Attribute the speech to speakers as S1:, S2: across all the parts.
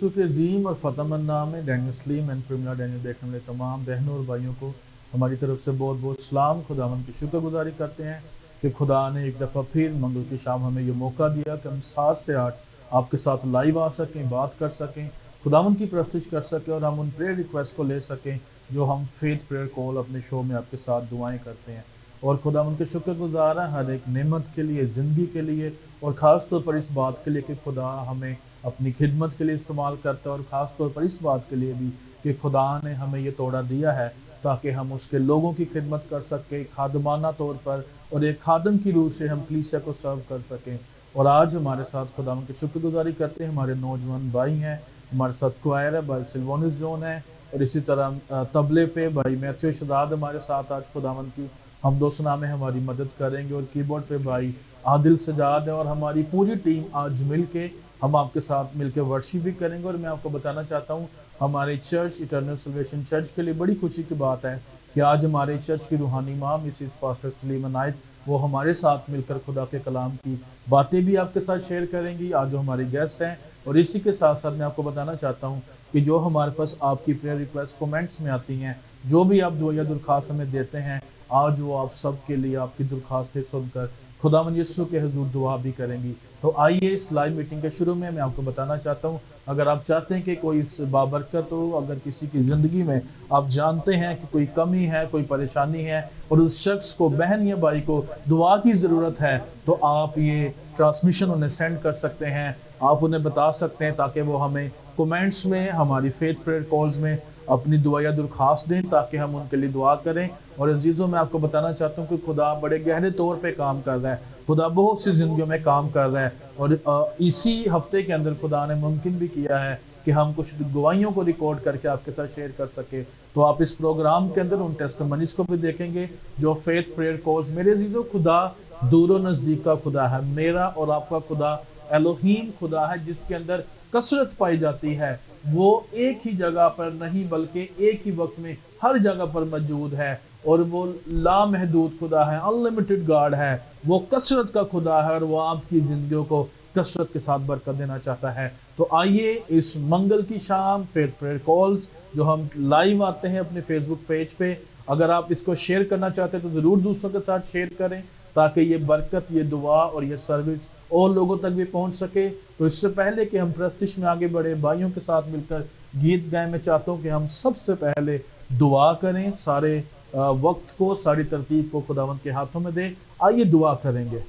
S1: यीशु के अजीम और फतहमंद नाम में डैनियल सलीम एंड प्रिमिला डैनियल देखने वाले तमाम बहनों और भाइयों को हमारी तरफ से बहुत बहुत सलाम। खुदावंद की शुक्रगुजारी करते हैं कि खुदा ने एक दफ़ा फिर मंगल की शाम हमें ये मौका दिया कि हम 7 से 8 आपके साथ लाइव आ सकें, बात कर सकें, खुदावंद की परस्तिश कर सकें और हम उन प्रेयर रिक्वेस्ट को ले सकें जो हम फेथ प्रेयर कॉल अपने शो में आपके साथ दुआएं करते हैं। और खुदावंद के शुक्रगुजार हैं हर एक नेमत के लिए, ज़िंदगी के लिए, और ख़ास तौर पर इस बात के लिए कि खुदा हमें अपनी खिदमत के लिए इस्तेमाल करता है, और ख़ास तौर पर इस बात के लिए भी कि खुदा ने हमें ये तोड़ा दिया है ताकि हम उसके लोगों की खिदमत कर सकें खादमाना तौर पर, और एक खादम की रूह से हम कलीसिया को सर्व कर सकें। और आज हमारे साथ खुदा की शुक्रगुजारी करते हैं हमारे नौजवान भाई हैं, हमारे साथ क्वायर है भाई सिल्वानिस जोन है, और इसी तरह तबले पे भाई मैथ्यू शदाद हमारे साथ आज खुदावंद की हम दोस्तना में हमारी मदद करेंगे, और कीबोर्ड पे भाई आदिल सजाद है, और हमारी पूरी टीम आज मिल के हम आपके साथ मिलकर वर्शिप भी करेंगे। और मैं आपको बताना चाहता हूँ हमारे चर्च इटर्नल सल्वेशन चर्च के लिए बड़ी खुशी की बात है कि आज हमारे चर्च की रूहानी माँ मिसिस पास्टर सलीम अनायत वो हमारे साथ मिलकर खुदा के कलाम की बातें भी आपके साथ शेयर करेंगी आज जो हमारे गेस्ट हैं। और इसी के साथ साथ मैं आपको बताना चाहता हूँ कि जो हमारे पास आपकी प्रेयर रिक्वेस्ट कमेंट्स में आती हैं, जो भी आप दुआ या दरख्वास्त हमें देते हैं, आज वो आप सब के लिए आपकी दरख्वास्तें सुनकर खुदावंद यीशु के हुजूर दुआ भी करेंगी। तो आइए इस लाइव मीटिंग के शुरू में मैं आपको बताना चाहता हूँ, अगर आप चाहते हैं कि कोई बाबरकत हो, अगर किसी की ज़िंदगी में आप जानते हैं कि कोई कमी है, कोई परेशानी है, और उस शख्स को, बहन या भाई को दुआ की ज़रूरत है, तो आप ये ट्रांसमिशन उन्हें सेंड कर सकते हैं, आप उन्हें बता सकते हैं ताकि वो हमें कमेंट्स में हमारी फेथ प्रेयर कॉल्स में अपनी दुआ या दरख्वास्त दें ताकि हम उनके लिए दुआ करें। और अजीज़ों मैं आपको बताना चाहता हूँ कि खुदा बड़े गहरे तौर पे काम कर रहा है, खुदा बहुत सी जिंदगियों में काम कर रहा है, और इसी हफ्ते के अंदर खुदा ने मुमकिन भी किया है कि हम कुछ गवाहियों को रिकॉर्ड करके आपके साथ शेयर कर सके। तो आप इस प्रोग्राम के अंदर उन टेस्टिमनीज को भी देखेंगे जो फेथ प्रेयर कॉल्स। मेरे अजीज़ों, खुदा दूर नज़दीक का खुदा है, मेरा और आपका खुदा एलोहीम खुदा है जिसके अंदर कसरत पाई जाती है। वो एक ही जगह पर नहीं बल्कि एक ही वक्त में हर जगह पर मौजूद है, और वो लामहदूद खुदा है, अनलिमिटेड गॉड है, वो कसरत का खुदा है, और वो आपकी जिंदगियों को कसरत के साथ बरकत देना चाहता है। तो आइए इस मंगल की शाम फेथ प्रेयर कॉल्स जो हम लाइव आते हैं अपने फेसबुक पेज पे, अगर आप इसको शेयर करना चाहते हैं तो ज़रूर दूसरों के साथ शेयर करें ताकि ये बरकत, ये दुआ और ये सर्विस और लोगों तक भी पहुंच सके। तो इससे पहले कि हम प्रस्तिश में आगे बढ़े, भाइयों के साथ मिलकर गीत गाएं, मैं चाहता हूं कि हम सबसे पहले दुआ करें, सारे वक्त को, सारी तरतीब को खुदावंद के हाथों में दें। आइए दुआ करेंगे।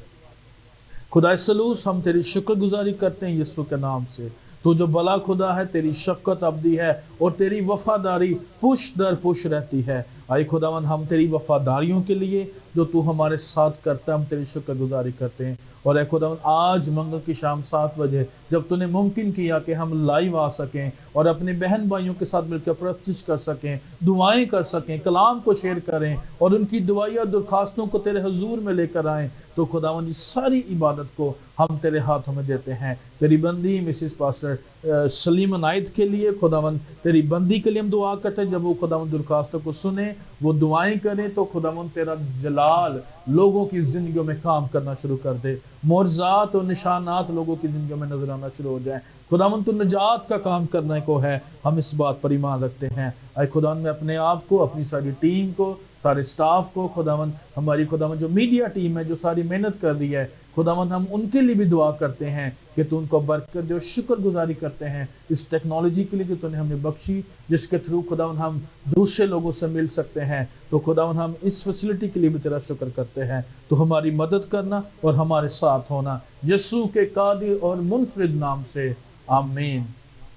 S1: खुदा सलूस, हम तेरी शुक्रगुजारी करते हैं यीशु के नाम से। तो जो भला खुदा है, तेरी शफकत अब्दी है और तेरी वफादारी पुश दर पुश रहती है। आए खुदावंद, हम तेरी वफादारियों के लिए जो तू हमारे साथ करता है, हम तेरी शुक्रगुजारी करते हैं। और खुदावंद, आज मंगल की शाम 7 बजे जब तूने मुमकिन किया कि हम लाइव आ सकें और अपने बहन भाइयों के साथ मिलकर प्रस्तुत कर सकें, दुआएं कर सकें, कलाम को शेयर करें और उनकी दुआया दरखास्तों को तेरे हुजूर में लेकर आएं, तो खुदावंद सारी इबादत को हम तेरे हाथों में देते हैं। तेरी बंदी मिसिस पास्टर सलीम अनायत के लिए खुदावंद, तेरी बंदी के लिए हम दुआ करते हैं, जब वो खुदावंद दरखास्तों को सुने, वो दुआएं करें, तो खुदावंद तेरा जलाल लोगों की जिंदगियों में काम करना शुरू कर दे, मोर्जात और निशानात लोगों की जिंदगियों में नजर आना शुरू हो जाए। खुदावंद तू निजात का काम करने को है, हम इस बात पर ईमान रखते हैं। आए खुदावंद, मैं अपने आप को, अपनी सारी टीम को, सारे स्टाफ को, खुदावंद हमारी खुदावंद जो मीडिया टीम है जो सारी मेहनत कर रही है, खुदावंद हम उनके लिए भी दुआ करते हैं कि तू उनको बरकत दे, और शुक्रगुजारी करते हैं इस टेक्नोलॉजी के लिए जो तूने हमें बख्शी, जिसके थ्रू खुदावंद हम दूसरे लोगों से मिल सकते हैं। तो खुदावंद हम इस फैसिलिटी के लिए भी तेरा शुक्र करते हैं। तो हमारी मदद करना और हमारे साथ होना, यीशु के कादिर और मुनफरिद नाम से, आमीन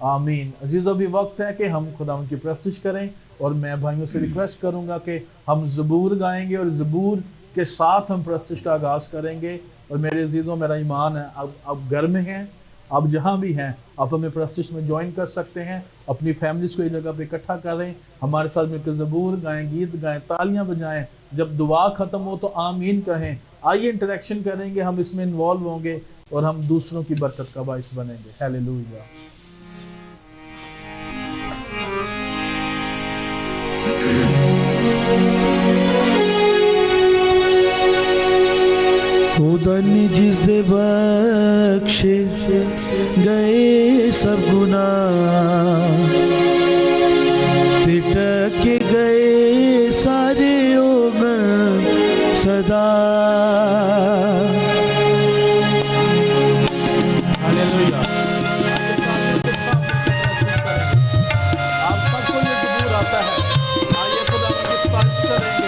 S1: आमीन। अजीज़ों, भी वक्त है कि हम खुदावंद की प्रस्तुत करें, और मैं भाइयों से रिक्वेस्ट करूंगा कि हम ज़बूर गाएंगे और ज़बूर के साथ हम प्रस्तुत का आगाज़ करेंगे। और मेरे अजीज़ों, मेरा ईमान है, अब घर में हैं, आप जहाँ भी हैं, आप हमें प्रस्तुत में ज्वाइन कर सकते हैं, अपनी फैमिलीज को एक जगह पे इकट्ठा करें, हमारे साथ मिलकर ज़बूर गाएं, गीत गाएं, तालियां बजाएं, जब दुआ ख़त्म हो तो आमीन कहें। आइए इंटरेक्शन करेंगे, हम इसमें इन्वॉल्व होंगे और हम दूसरों की बरकत का बाइस बनेंगे। हालेलुया।
S2: धन्य जिस दे बख्शे गए सब गुनाह, ते टके गए सारे ओगन सदा।
S1: हालेलुया। आप सबको ये ज़बूर आता है, आइए खुदा की सिफारिश करेंगे।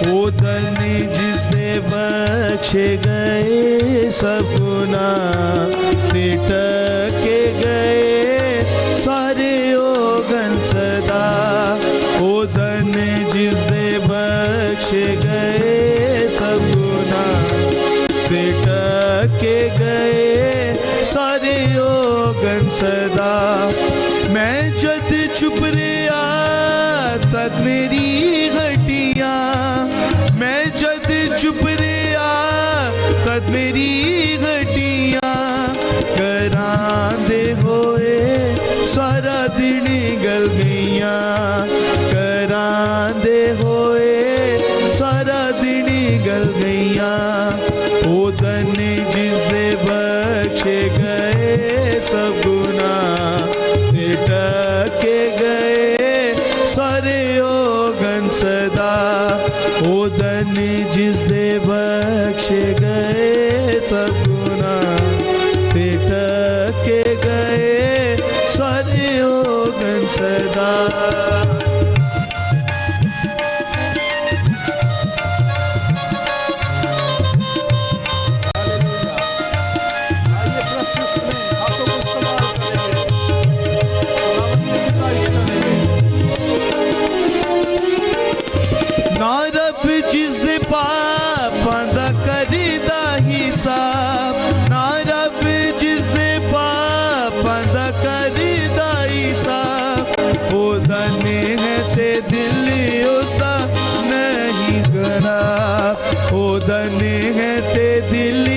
S2: ओ धन्य जिस दे बख्शे गए सब गुनाह, ते टके गए सारे ओगन सदा। ओ धन्य जिस दे बख्शे गए सब गुनाह, ते टके गए सारे ओगन सदा। मैं जद चुप रहा तद मेरी घटिया, मैं जद चुप रहा तद मेरी घटिया, करांदे होए सारा दिन गल गईया, करांदे होए सारा दिन गल गईया। ओ धन्य जिस दे बख्शे गए सब गुनाह, ते टके गए सारे ओगन सदा। ओ धन्य जिस दे बख्शे गए सब गुनाह, ते टके गए सारे ओगन सदा। ना रब जिस दे पापां दा करीदा हिसाब, ना रब जिस दे पापां दा करीदा हिसाब। ओ धन्य है ते दिल उसदा नहीं खराब, ओ धन्य है ते दिल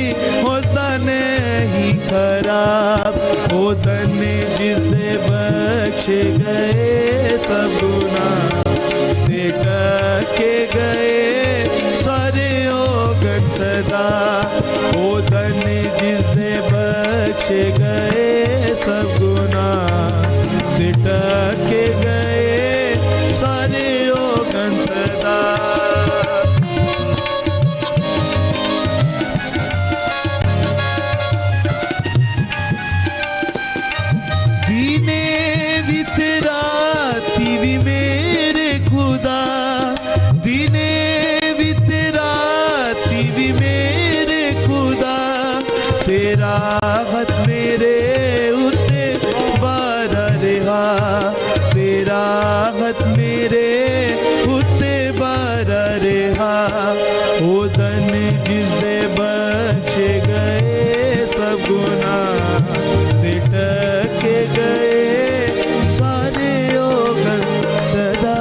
S2: उसदा नहीं खराब। ओ धन्य जिस दे बख्शे गए सब गुनाह, ते टके गए सारे ओगन सदा। ओ धन्य जिस दे बख्शे गए सब गुनाह, ते टके गए सारे ओगन सदा। दीने वितराती भी मेरे खुदा, दीने वितराती भी मेरे खुदा। तेरा हाथ मेरे उत्ते बारा रहा, तेरा हाथ मेरे उत्ते बारा रहा। ओ धन्य जिस दे बख्शे गए सब गुनाह, ते टके गए सारे ओगन सदा।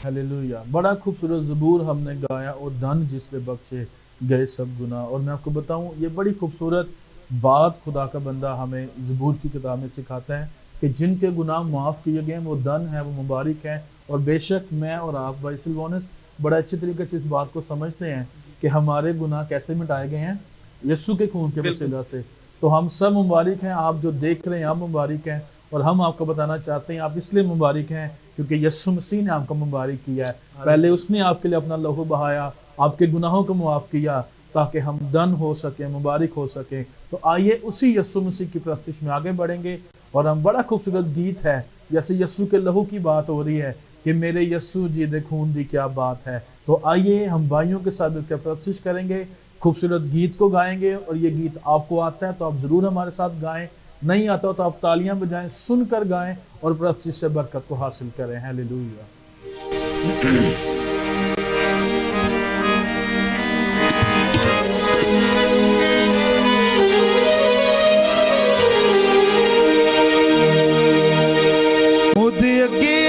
S1: हालेलुया। बड़ा खूबसूरत ज़बूर हमने गाया, और धन जिससे बख्शे गए सब गुनाह। और मैं आपको बताऊं, ये बड़ी खूबसूरत बात खुदा का बंदा हमें ज़बूर की किताब में सिखाता है कि जिनके गुनाह माफ़ किए गए वो धन है, वो मुबारक है। और बेशक मैं और आप भाई सिल्वानस बड़ा अच्छे तरीके से इस बात को समझते हैं कि हमारे गुनाह कैसे मिटाए गए हैं, यीशु के खून के वसीला से। तो हम सब मुबारक हैं। आप जो देख रहे हैं आप मुबारक हैं, और हम आपको बताना चाहते हैं आप इसलिए मुबारक हैं क्योंकि यीशु मसीह ने आपको मुबारक किया है। पहले उसने आपके लिए अपना लहू बहाया, आपके गुनाहों को मुआफ़ किया, ताकि हम धन हो सके, मुबारक हो सके। तो आइए उसी यीशु मसीह की परस्तिश में आगे बढ़ेंगे। और हम बड़ा खूबसूरत गीत है, जैसे यीशु के लहू की बात हो रही है कि मेरे यीशु जी दे खून दी क्या बात है। तो आइए हम भाइयों के साथ मिलकर परस्तिश करेंगे, खूबसूरत गीत को गाएंगे। और ये गीत आपको आता है तो आप जरूर हमारे साथ गाएं, नहीं आता हो तो आप तालियां बजाएं, सुनकर गाएं और परस्तिश से बरकत को हासिल करें। हालेलुया।
S2: मुझे अगे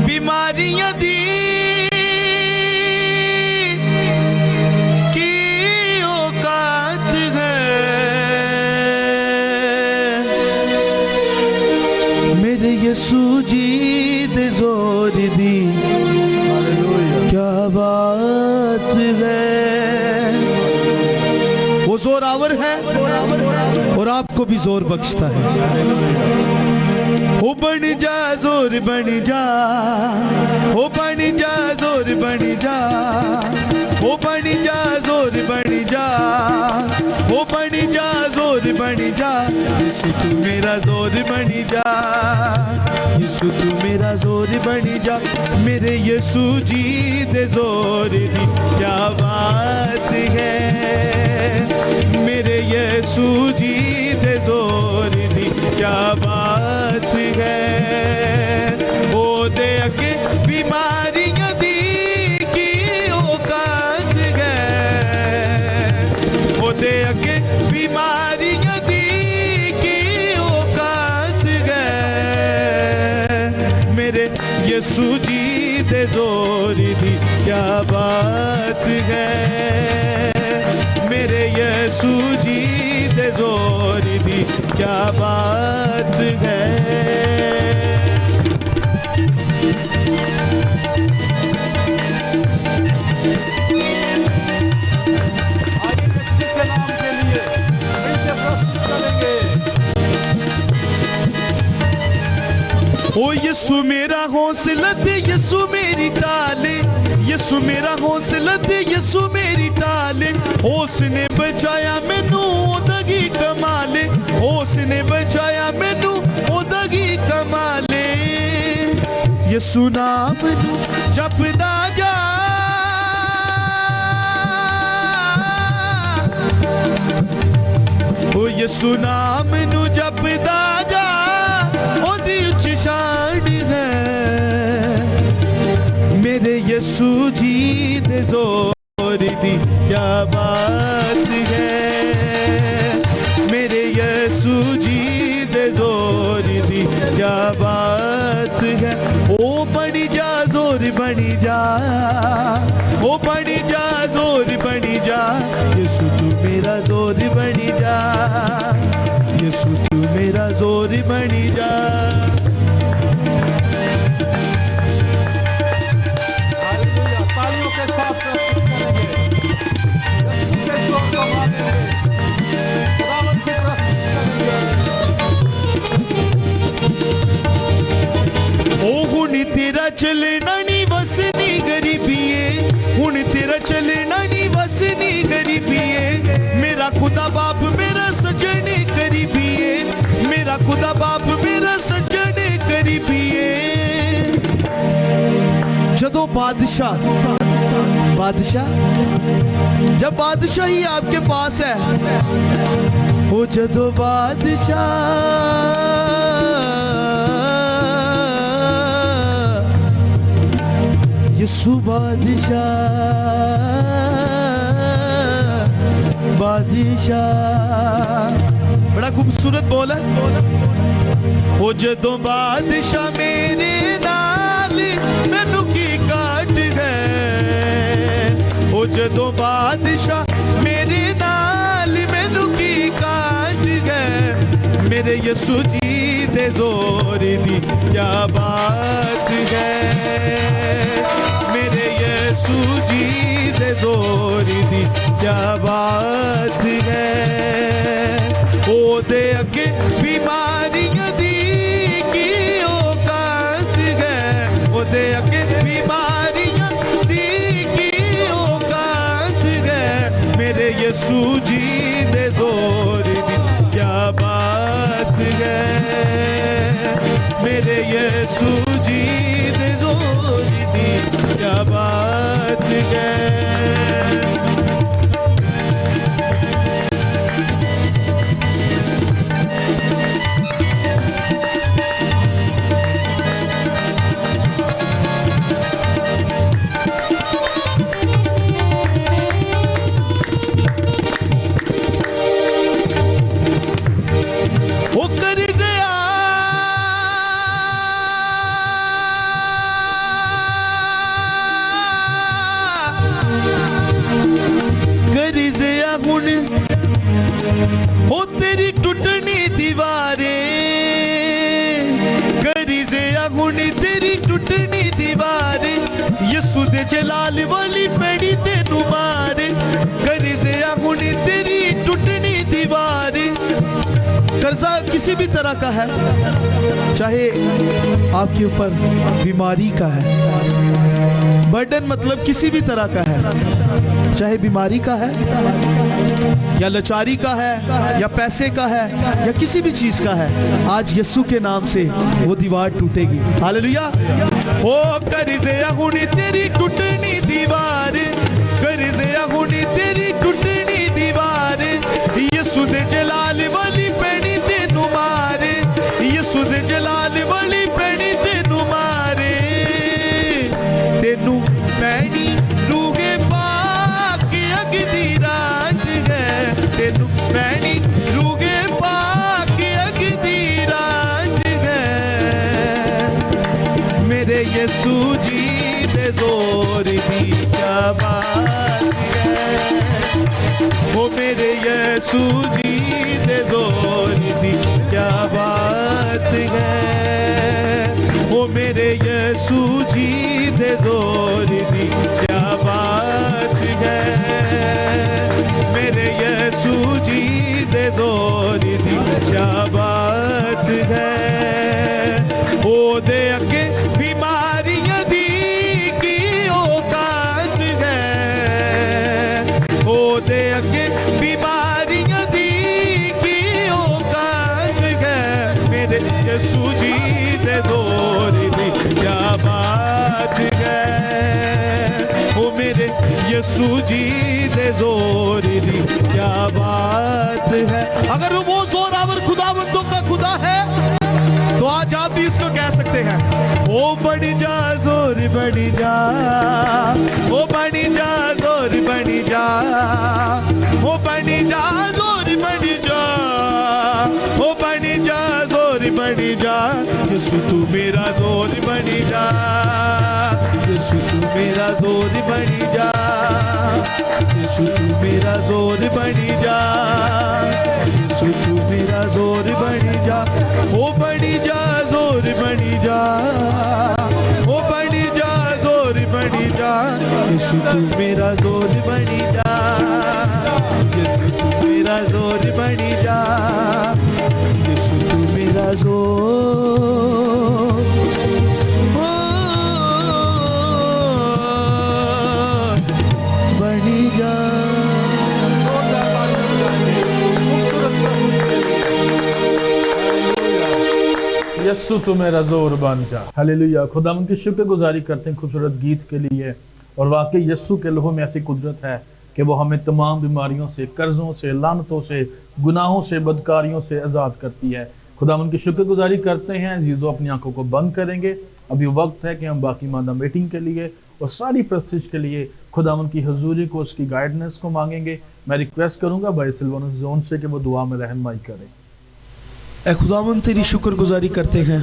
S2: बीमारियां दी की औकात है, बात है। वो जोरावर है और आपको भी जोर बख्शता है। ओ बन जा जोर बन जा, ओ बन जा जोर बन जा, ओ बन जा जोर बन जा, ओ बन जा जोर बन जा। यीशु तू मेरा जोर बन जा, यीशु तू मेरा जोर बन जा। मेरे यीशु जी दे जोर दी क्या बात है, मेरे यीशु जी दे जोर दी क्या बात है। ओ दे अगे बीमारियां दी की औकात है, ओ दे अगे बीमारियां दी की औकात है। मेरे यीशु जी दे जोर दी क्या बात है, मेरे यीशु जी दे जोर दी क्या बात है। ओ यीशु मेरा हौसला दे, यीशु मेरी टाले, यीशु मेरा हौसला दे, यीशु मेरी टाले। उसने बचाया मैनू ओदगी कमाले, उसने बचाया मैनू ओदगी कमाले। यीशु नाम नू जपदा जा, ओ यीशु नाम नू जपदा जा, ओदी उच्ची शान है। मेरे यीशु जी दे जोर दी क्या बात है, मेरे यीशु जी दे जोर दी क्या बात है। ओ बनी जा जोर बनी जा, ओ बनी जा जोर बनी जा। यीशु तू मेरा जोर बनी जा, यीशु तू मेरा जोर बनी जा।
S1: तालियों के साथ प्रस्तुत करेंगे, खुदावंद की प्रस्तुत करेंगे।
S2: ओ हुन तेरा चलना नी वसनी गरीबीए, हुन तेरा चलना नी वसनी गरीबीए। मेरा खुदा बाप मेरा सजने करीबीए, मेरा खुदा बाप मेरा सजने करीबीए। जदों बादशाह जब बादशाह ही आपके पास है, ओ जदों बादशाह यीशु बादशाह बड़ा खूबसूरत बोल है। ओ जदों बादशाह मेरे नाल मैनू की काट गए, ओ जदों बादशाह मेरे नाल मैनू की काट गए। मेरे यीशु जी दे जोर दी क्या बात है, मेरे यीशु जी दे जोर दी क्या बात है। ओ दे अगे बीमारियां दी की औकात है, ओ दे अगे बीमारियां दी की औकात है। मेरे यीशु जी दे जोर दी क्या बात है, मेरे यीशु जी दे जोर दी क्या बात है। हुणी तेरी टुटनी दीवार यसू दे जलाल वाली पैड़ी तेनू मार कर जिया हुणी तेरी टुटनी दीवार कर्जा किसी भी तरह का है चाहे आपके ऊपर बीमारी का है बर्डन मतलब किसी भी तरह का है चाहे बीमारी का है या लाचारी का है या पैसे का है या किसी भी चीज का है आज यीशु के नाम से वो दीवार टूटेगी हालेलुया ओ कर्ज़े हुणी तेरी टूटनी दीवार कर्ज़े हुणी तेरी टूटनी दीवार यीशु दे जलाल वाली पैड़ी तेनू मारे यीशु दे जलाल वाली पैड़ी तेनू मारे तेनू पैड़ी रूगे पाक अग दी रात है तेनू पैड़ी रूगे पाक अग दी रात है मेरे यीशु जी दे जोर दी क्या बात है ओ मेरे यीशु जी दे जोर दी क्या बात है ओ मेरे यीशु जी दे जोर दी क्या बात है मेरे यीशु जी दे जोर दी क्या बात है ओ दे अगे बीमारियां दी की औकात है ओ दे अगे बीमारियां दी की औकात है मेरे यीशु जी दे जोर दी क्या बात है ओ मेरे यीशु जी दे जोर दी क्या बात है अगर वो जोरावर खुदावंदों का खुदा है तो आज आप भी इसको कह सकते हैं ओ बड़ी जा जोर बड़ी जा ओ बड़ी जा जोर बड़ी जा ओ बड़ी जा जोर बड़ी जा ओ बड़ी जा जोर बड़ी जा यीशु तू मेरा जोर बड़ी जा यीशु तू मेरा जोर बड़ी जा यीशु तू मेरा जोर बड़ी जा यीशु तू मेरा जोर बड़ी जा ओ बड़ी जा जोर बड़ी जा ओ बड़ी जा जोर बड़ी जा यीशु तू मेरा जोर बड़ी जा यीशु तू मेरा जोर बड़ी जा यीशु तू मेरा जोर बड़ी जा
S1: यस्सु तू मेरा जोर बन जा हालेलुया खुदावंद की शुक्रगुजारी करते हैं खूबसूरत गीत के लिए और वाकई यस्सु के लहू में ऐसी कुदरत है कि वो हमें तमाम बीमारियों से कर्जों से लानतों से गुनाहों से बदकारियों से आज़ाद करती है खुदावंद की शुक्रगुजारी करते हैं अजीजों अपनी आंखों को बंद करेंगे अभी वक्त है कि हम बाकी मादा मीटिंग के लिए और सारी प्रस्तिश के लिए खुदावंद की हजूरी को उसकी गाइडेंस को मांगेंगे मैं रिक्वेस्ट करूंगा भाई सिल्वानुस जोन से कि वो दुआ में रहनुमाई करें
S2: ऐ खुदावंद तेरी शुक्रगुजारी करते हैं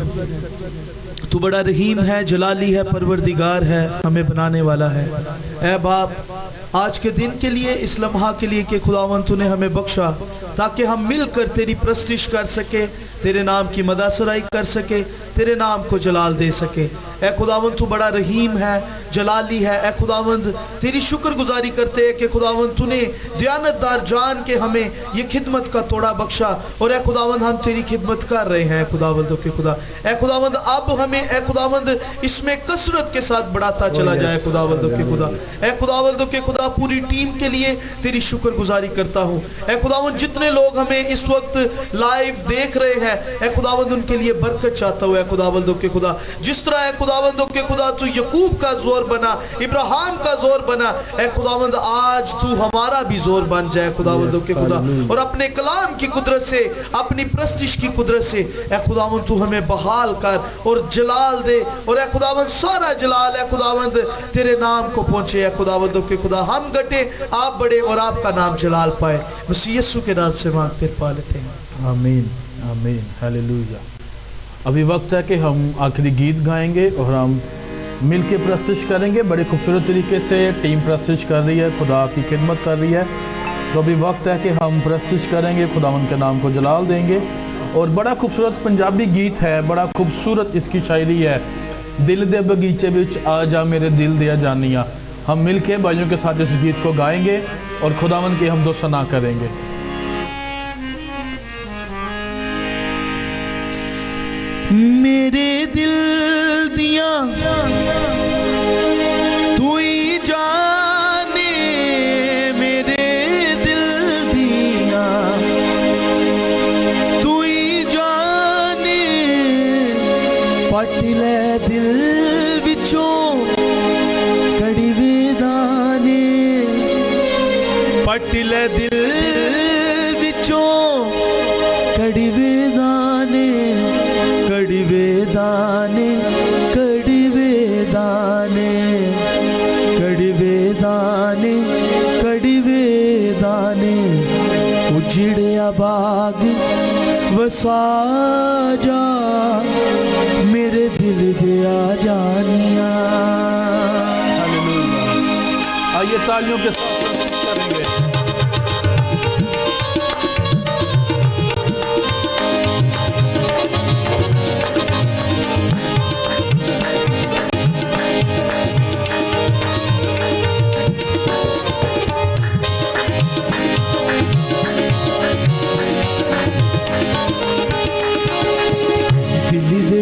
S2: तू बड़ा रहीम है जलाली है परवरदिगार है हमें बनाने वाला है ऐ बाप आज के दिन के लिए इस लम्हा के लिए कि खुदावंद तूने हमें बख्शा ताकि हम मिलकर तेरी प्रस्तिश कर सके तेरे नाम की मदासराई कर सके तेरे नाम को जलाल दे सके ऐ खुदावंद तू बड़ा रहीम है जलाली है ऐ खुदावंद तेरी शुक्रगुजारी करते हैं कि खुदावंद तूने दयानतदार जान के हमें ये खिदमत का तोड़ा बख्शा और ऐ खुदावंद हम तेरी खिदमत कर रहे हैं खुदावंदों के खुदा ऐ खुदावंद अब हमें ऐ खुदावंद इसमें कसरत के साथ बढ़ाता चला जाए खुदावंदों के खुदा ऐ खुदावंदों के खुदा पूरी टीम के लिए तेरी शुक्रगुजारी करता हूँ ऐ खुदावंद जितने लोग हमें इस वक्त लाइव देख रहे हैं ऐ खुदावंद उनके लिए बरकत चाहता हूँ ऐ खुदावंदों के खुदा जिस तरह ऐ खुदावंदों के खुदा तू यकूब का जोर बना इब्राहिम का जोर बना ऐ खुदावंद आज तू हमारा भी जोर बन जाए खुदावंदों के खुदा और अपने कलाम की कुदरत से अपनी प्रस्तिश की कुदरत से ऐ खुदावंद तू हमें बहाल कर और जलाल दे और ऐ खुदावंद सारा जलाल ऐ खुदावंद तेरे नाम को पहुंचे ऐ खुदावंदों के खुदा हम घटे आप बड़े और आपका नाम जलाल पाए मसीह यीशु के नाम से मांगते पा लेते हैं
S1: आमीन आमीन हालेलुया अभी वक्त है कि हम आखिरी गीत गाएंगे और हम मिल के प्रस्तुत करेंगे बड़े खूबसूरत तरीके से टीम प्रस्तुत कर रही है खुदा की खिदमत कर रही है तो अभी वक्त है कि हम प्रस्तुत करेंगे खुदावंद के नाम को जलाल देंगे اور بڑا خوبصورت پنجابی گیت ہے, بڑا خوبصورت اس کی شاعری ہے, دل دے بگیچے وچ آ جا میرے دل دیا جانیاں. ہم مل کے بھائیوں کے ساتھ اس گیت کو گائیں گے اور خداوند کی حمد و ثنا کریں گے.
S2: میرے دل دیا تو ہی جانے, میرے دل دیا تو ہی جانے, پٹ لے دل وچوں کڑوے دانے, پٹ لے دل وچوں کڑوے دانے, کڑوے دانے, کڑوے دانے, کڑوے دانے, کڑوے دانے, اجڑیا باغ وسا جا میرے دل دیا جانیاں.
S1: آئیے تالیوں کے ساتھ کریں گے.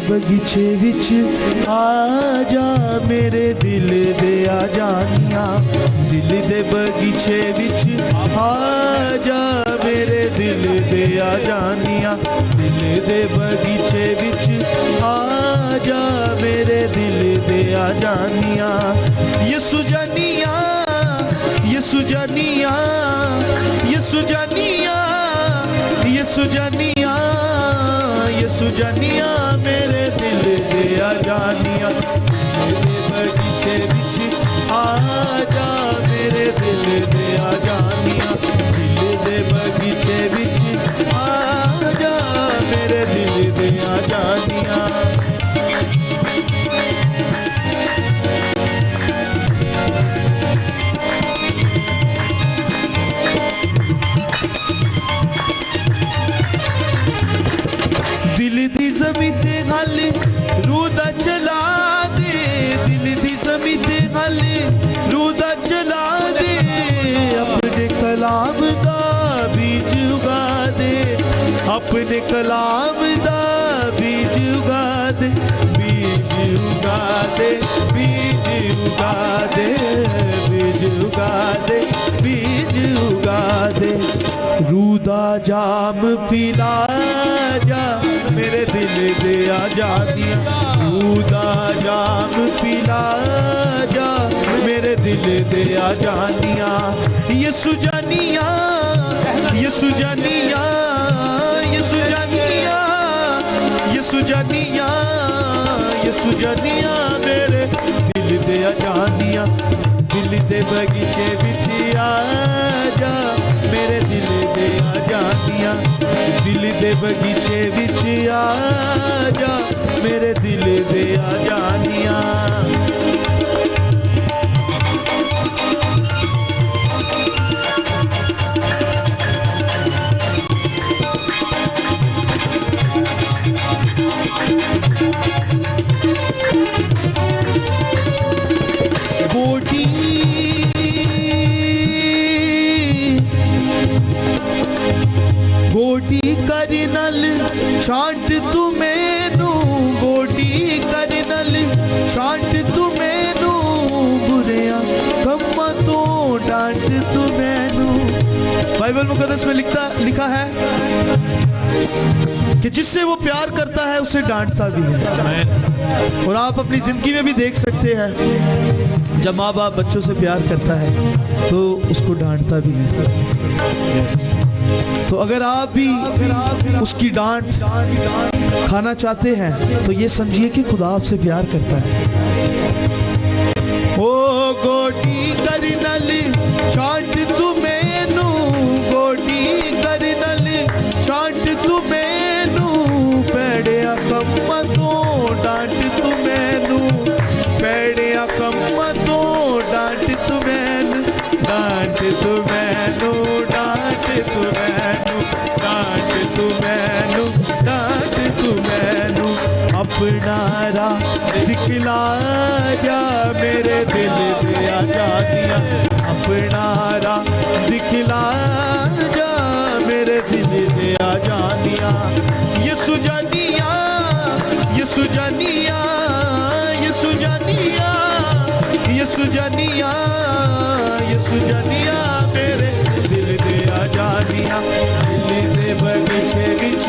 S2: بگیچے وچ آ جا میرے دل دیا جانیاں, دل دے بگیچے وچ آ جا میرے دل دیا جانیاں, دل دے بگیچے وچ آ جا میرے دل دیا جانیاں. یسو جانیاں, یسو جانیاں, یسو جانیاں, یسو جانیاں, یسو جانیاں میرے دل دیا جانیاں, میرے بگیچے وچ آ جا میرے دل دیا جانیاں, دل دے بگیچے وچ آ جا میرے دل دیا جانیاں. دل دی زمین تے گل روح دا چلا دے, دل دی زمین تے گل روح دا چلا دے, اپنے کلام دا بیج اگا دے, اپنے کلام دا بیج اگا دے, بیج اگا دے, بیج اگا دے, بیج اگا دے, بیج اگا دے. روح دا جام پلا جا میرے دل دیا جانیاں, روح دا جام پلا جا میرے دل دیا جانیاں. یسو جانیاں, یسو جانیاں, یسو جانیاں, یسو جانیاں, یسو جانیاں میرے دل دیا جانیاں, دل دے بگیچے وچ آ جا میرے دل دیا جانیاں, دل دے بگیچے وچ آ جا میرے دل دیا جانیاں. گوڈی گوڈی کرنل چھانٹ تو مینو, گوڈی کرنل چھانٹ تو مینو, بریاں کماں تو ڈانٹ تو مینو. بائبل مقدس میں لکھا ہے کہ جس سے وہ پیار کرتا ہے اسے ڈانٹتا بھی ہے. اور آپ اپنی زندگی میں بھی دیکھ سکتے ہیں جب ماں باپ بچوں سے پیار کرتا ہے تو اس کو ڈانٹتا بھی ہے. تو اگر آپ بھی اس کی ڈانٹ کھانا چاہتے ہیں تو یہ سمجھیے کہ خدا آپ سے پیار کرتا ہے. او گوڈی کرنل چھانٹ تو مینو, گوڈی کرنل چھانٹ تو مینو, پیڑیا کماں تو ڈانٹ تو مینو, پیڑیا کماں تو ڈانٹ تو مینو, ڈانٹ تو مینو, ڈانٹ تو مینو, ڈانٹ تو مینو, अपना राह दिखला जा मेरे दिल दे आजानिया अपना राह दिखला जा मेरे दिल दे आजानिया यसु जानिया यसु जानिया यसु जानिया यसु जानिया यसु जानिया मेरे दिल दे आजानिया दिल दे बगीचे विच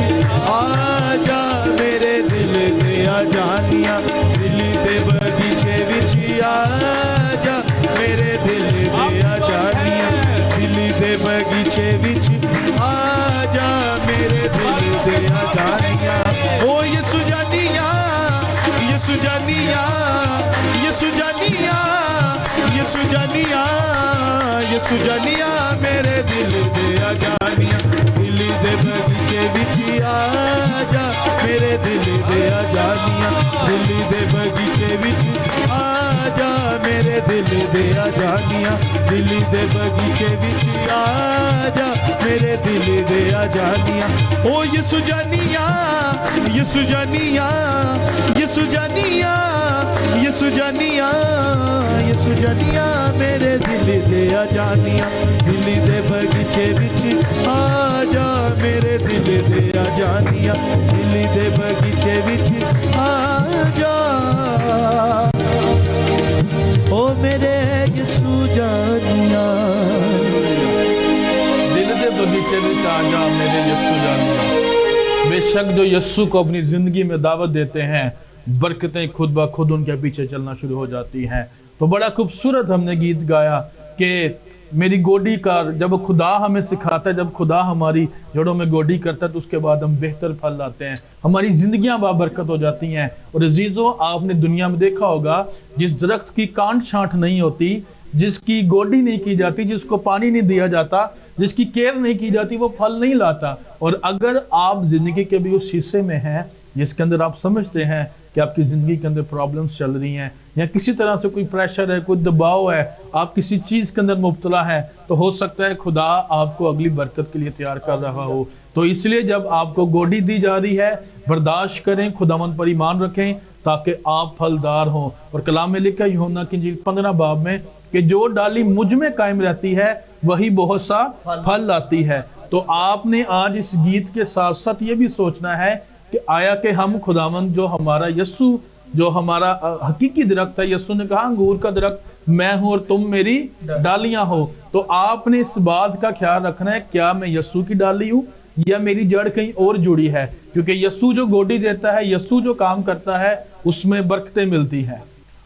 S2: आजा मेरे दिल दे आजानिया दिल दे बगीचे विच आजा मेरे दिल दे आजानिया दिल दे बगीचे विच आजा मेरे दिल दे आजानिया ओ यसु जानिया यसु जानिया यसु जानिया यसु जानिया यसु जानिया मेरे दिल दे आजानिया दिल दे बगीचे विच आजा मेरे दिल दे आजानिया दिल दे बगीचे विच आजा मेरे दिल दे आजानिया दिल दे बगीचे विच आजा मेरे दिल दे आजानिया ओ यसु जानिया यसु जानिया यसु जानिया यसु जानिया यसु जानिया मेरे दिल दे आजानिया दिल दे बगीचे विच आजा मेरे दिल दे आजानिया दिल दे बगीचे विच आजा ओ मेरे यसु जानिया
S1: दिल दे बगीचे विच आजा मेरे यसु जानिया। बेशक जो यस्सु को अपनी जिंदगी में दावत देते हैं बरकतें खुद ब खुद उनके पीछे चलना शुरू हो जाती हैं। तो बड़ा खूबसूरत हमने गीत गाया कि मेरी गोडी का जब खुदा हमें सिखाता है, जब खुदा हमारी जड़ों में गोडी करता है तो उसके बाद हम बेहतर फल लाते हैं, हमारी जिंदगियां बाबरकत हो जाती हैं। और अजीजों आपने दुनिया में देखा होगा जिस दरख्त की कांट छांट नहीं होती, जिसकी गोडी नहीं की जाती, जिसको पानी नहीं दिया जाता, जिसकी केयर नहीं की जाती, वो फल नहीं लाता। और अगर आप जिंदगी के भी उस हिस्से में हैं जिसके अंदर आप समझते हैं कि आपकी जिंदगी के अंदर प्रॉब्लम्स चल रही हैं या किसी तरह से कोई प्रेशर है, कोई दबाव है, आप किसी चीज के अंदर मुब्तला है, तो हो सकता है खुदा आपको अगली बरकत के लिए तैयार कर रहा हो। तो इसलिए जब आपको गोडी दी जा रही है बर्दाश्त करें, खुदावंद पर ईमान रखें ताकि आप फलदार हों। और कलाम में लिखा यूहन्ना की इंजील 15 बाब में कि जो डाली मुझ में कायम रहती है वही बहुत सा फल लाती है। तो आपने आज इस गीत के साथ साथ ये भी सोचना है कि आया कि हम खुदावंद जो हमारा यस्सु, जो हमारा हकीकी दरख्त है, यस्सु ने कहा अंगूर का दरख्त मैं हूं और तुम मेरी डालियां हो। तो आपने इस बात का ख्याल रखना है क्या मैं यस्सु की डाली हूं या मेरी जड़ कहीं और जुड़ी है, क्योंकि यस्सु जो गोडी देता है, यस्सु जो काम करता है, उसमें बरकतें मिलती हैं।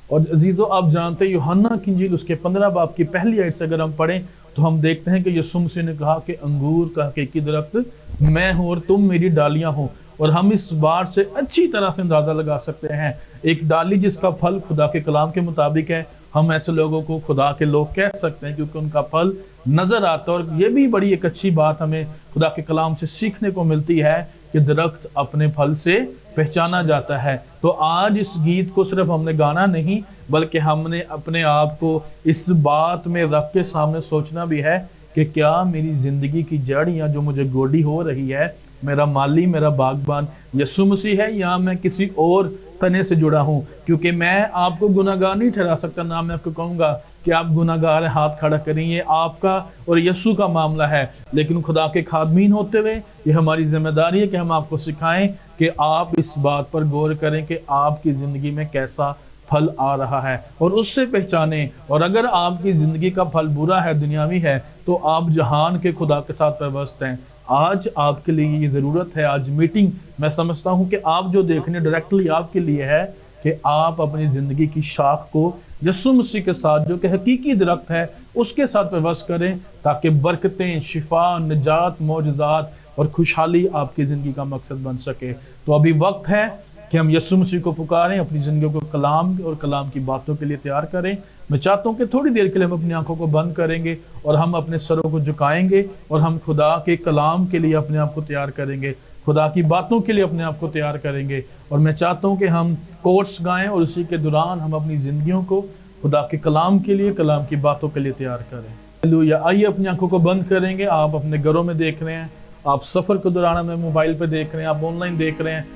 S1: और अजीजों आप जानते हैं यूहन्ना की इंजील उसके 15 बाब की पहली आयत से अगर हम पढ़ें तो हम देखते हैं कि यीशु मसीह ने कहा कि अंगूर का हकीकी दरख्त मैं हूं और तुम मेरी डालियां हो। और हम इस बात से अच्छी तरह से अंदाजा लगा सकते हैं एक डाली जिसका फल खुदा के कलाम के मुताबिक है, हम ऐसे लोगों को खुदा के लोग कह सकते हैं क्योंकि उनका फल नजर आता है। और ये भी बड़ी एक अच्छी बात हमें खुदा के कलाम से सीखने को मिलती है कि दरख्त अपने फल से पहचाना जाता है। तो आज इस गीत को सिर्फ हमने गाना नहीं बल्कि हमने अपने आप को इस बात में रब के सामने सोचना भी है कि क्या मेरी जिंदगी की जड़ या जो मुझे गोडी हो रही है, मेरा माली, मेरा बागबान यीशु मसीह है या मैं किसी और तने से जुड़ा हूं। क्योंकि मैं आपको गुनाहगार नहीं ठहरा सकता, ना मैं आपको कहूंगा कि आप गुनाहगार हैं, हाथ खड़ा करिए, आपका और यीशु का मामला है। लेकिन खुदा के खादमीन होते हुए ये हमारी जिम्मेदारी है कि हम आपको सिखाएं कि आप इस बात पर गौर करें कि आपकी जिंदगी में कैसा फल आ रहा है और उससे पहचानें। और अगर आपकी जिंदगी का फल बुरा है, दुनियावी है, तो आप जहान के खुदा के साथ व्यवस्थ हैं। आज आपके लिए ये जरूरत है, आज मीटिंग मैं समझता हूं कि आप जो देखने डायरेक्टली आपके लिए है कि आप अपनी जिंदगी की शाख को यीशु मसीह के साथ जो कि हकीकी दरख्त है उसके साथ व्यवस्थ करें ताकि बरकतें, शिफा, निजात, मौजज़ात और खुशहाली आपकी जिंदगी का मकसद बन सके। तो अभी वक्त है कि हम यीशु मसीह को पुकारें, अपनी जिंदगी को कलाम और कलाम की बातों के लिए तैयार करें। मैं चाहता हूं कि थोड़ी देर के लिए हम अपनी आंखों को बंद करेंगे और हम अपने सरों को झुकाएंगे और हम खुदा के कलाम के लिए अपने आप को तैयार करेंगे, खुदा की बातों के लिए अपने आप को तैयार करेंगे। और मैं चाहता हूं कि हम कोर्स गाएं और उसी के दौरान हम अपनी जिंदगियों को खुदा के कलाम के लिए, कलाम की बातों के लिए तैयार करें। हालेलुया। आइए अपनी आंखों को बंद करेंगे। आप अपने घरों में देख रहे हैं, आप सफर के दौरान हमें मोबाइल पे देख रहे हैं, आप ऑनलाइन देख रहे हैं,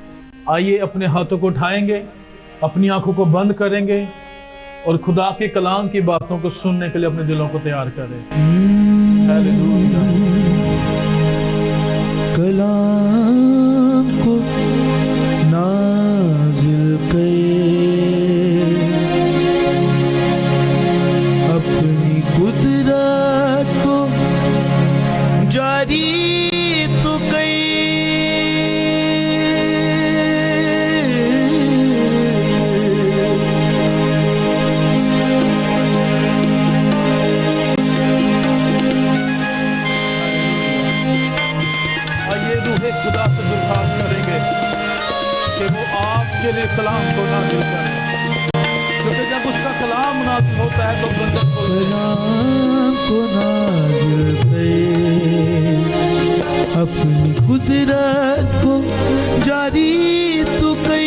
S1: आइए अपने हाथों को उठाएंगे, अपनी आंखों को बंद करेंगे और खुदा के कलाम की बातों को सुनने के लिए अपने दिलों को तैयार करें। हालेलुया।
S2: कलाम को नाजिल कर, अपनी कुदरत को जारी तो कर।
S1: खुदा से दुआत करेंगे कि वो आपके लिए कलाम को नाज़िल करे, क्योंकि जब उसका कलाम नाज़िल होता है तो बंदर
S2: कलाम को नाज़िल करे, अपनी कुदरत को जारी तो कर।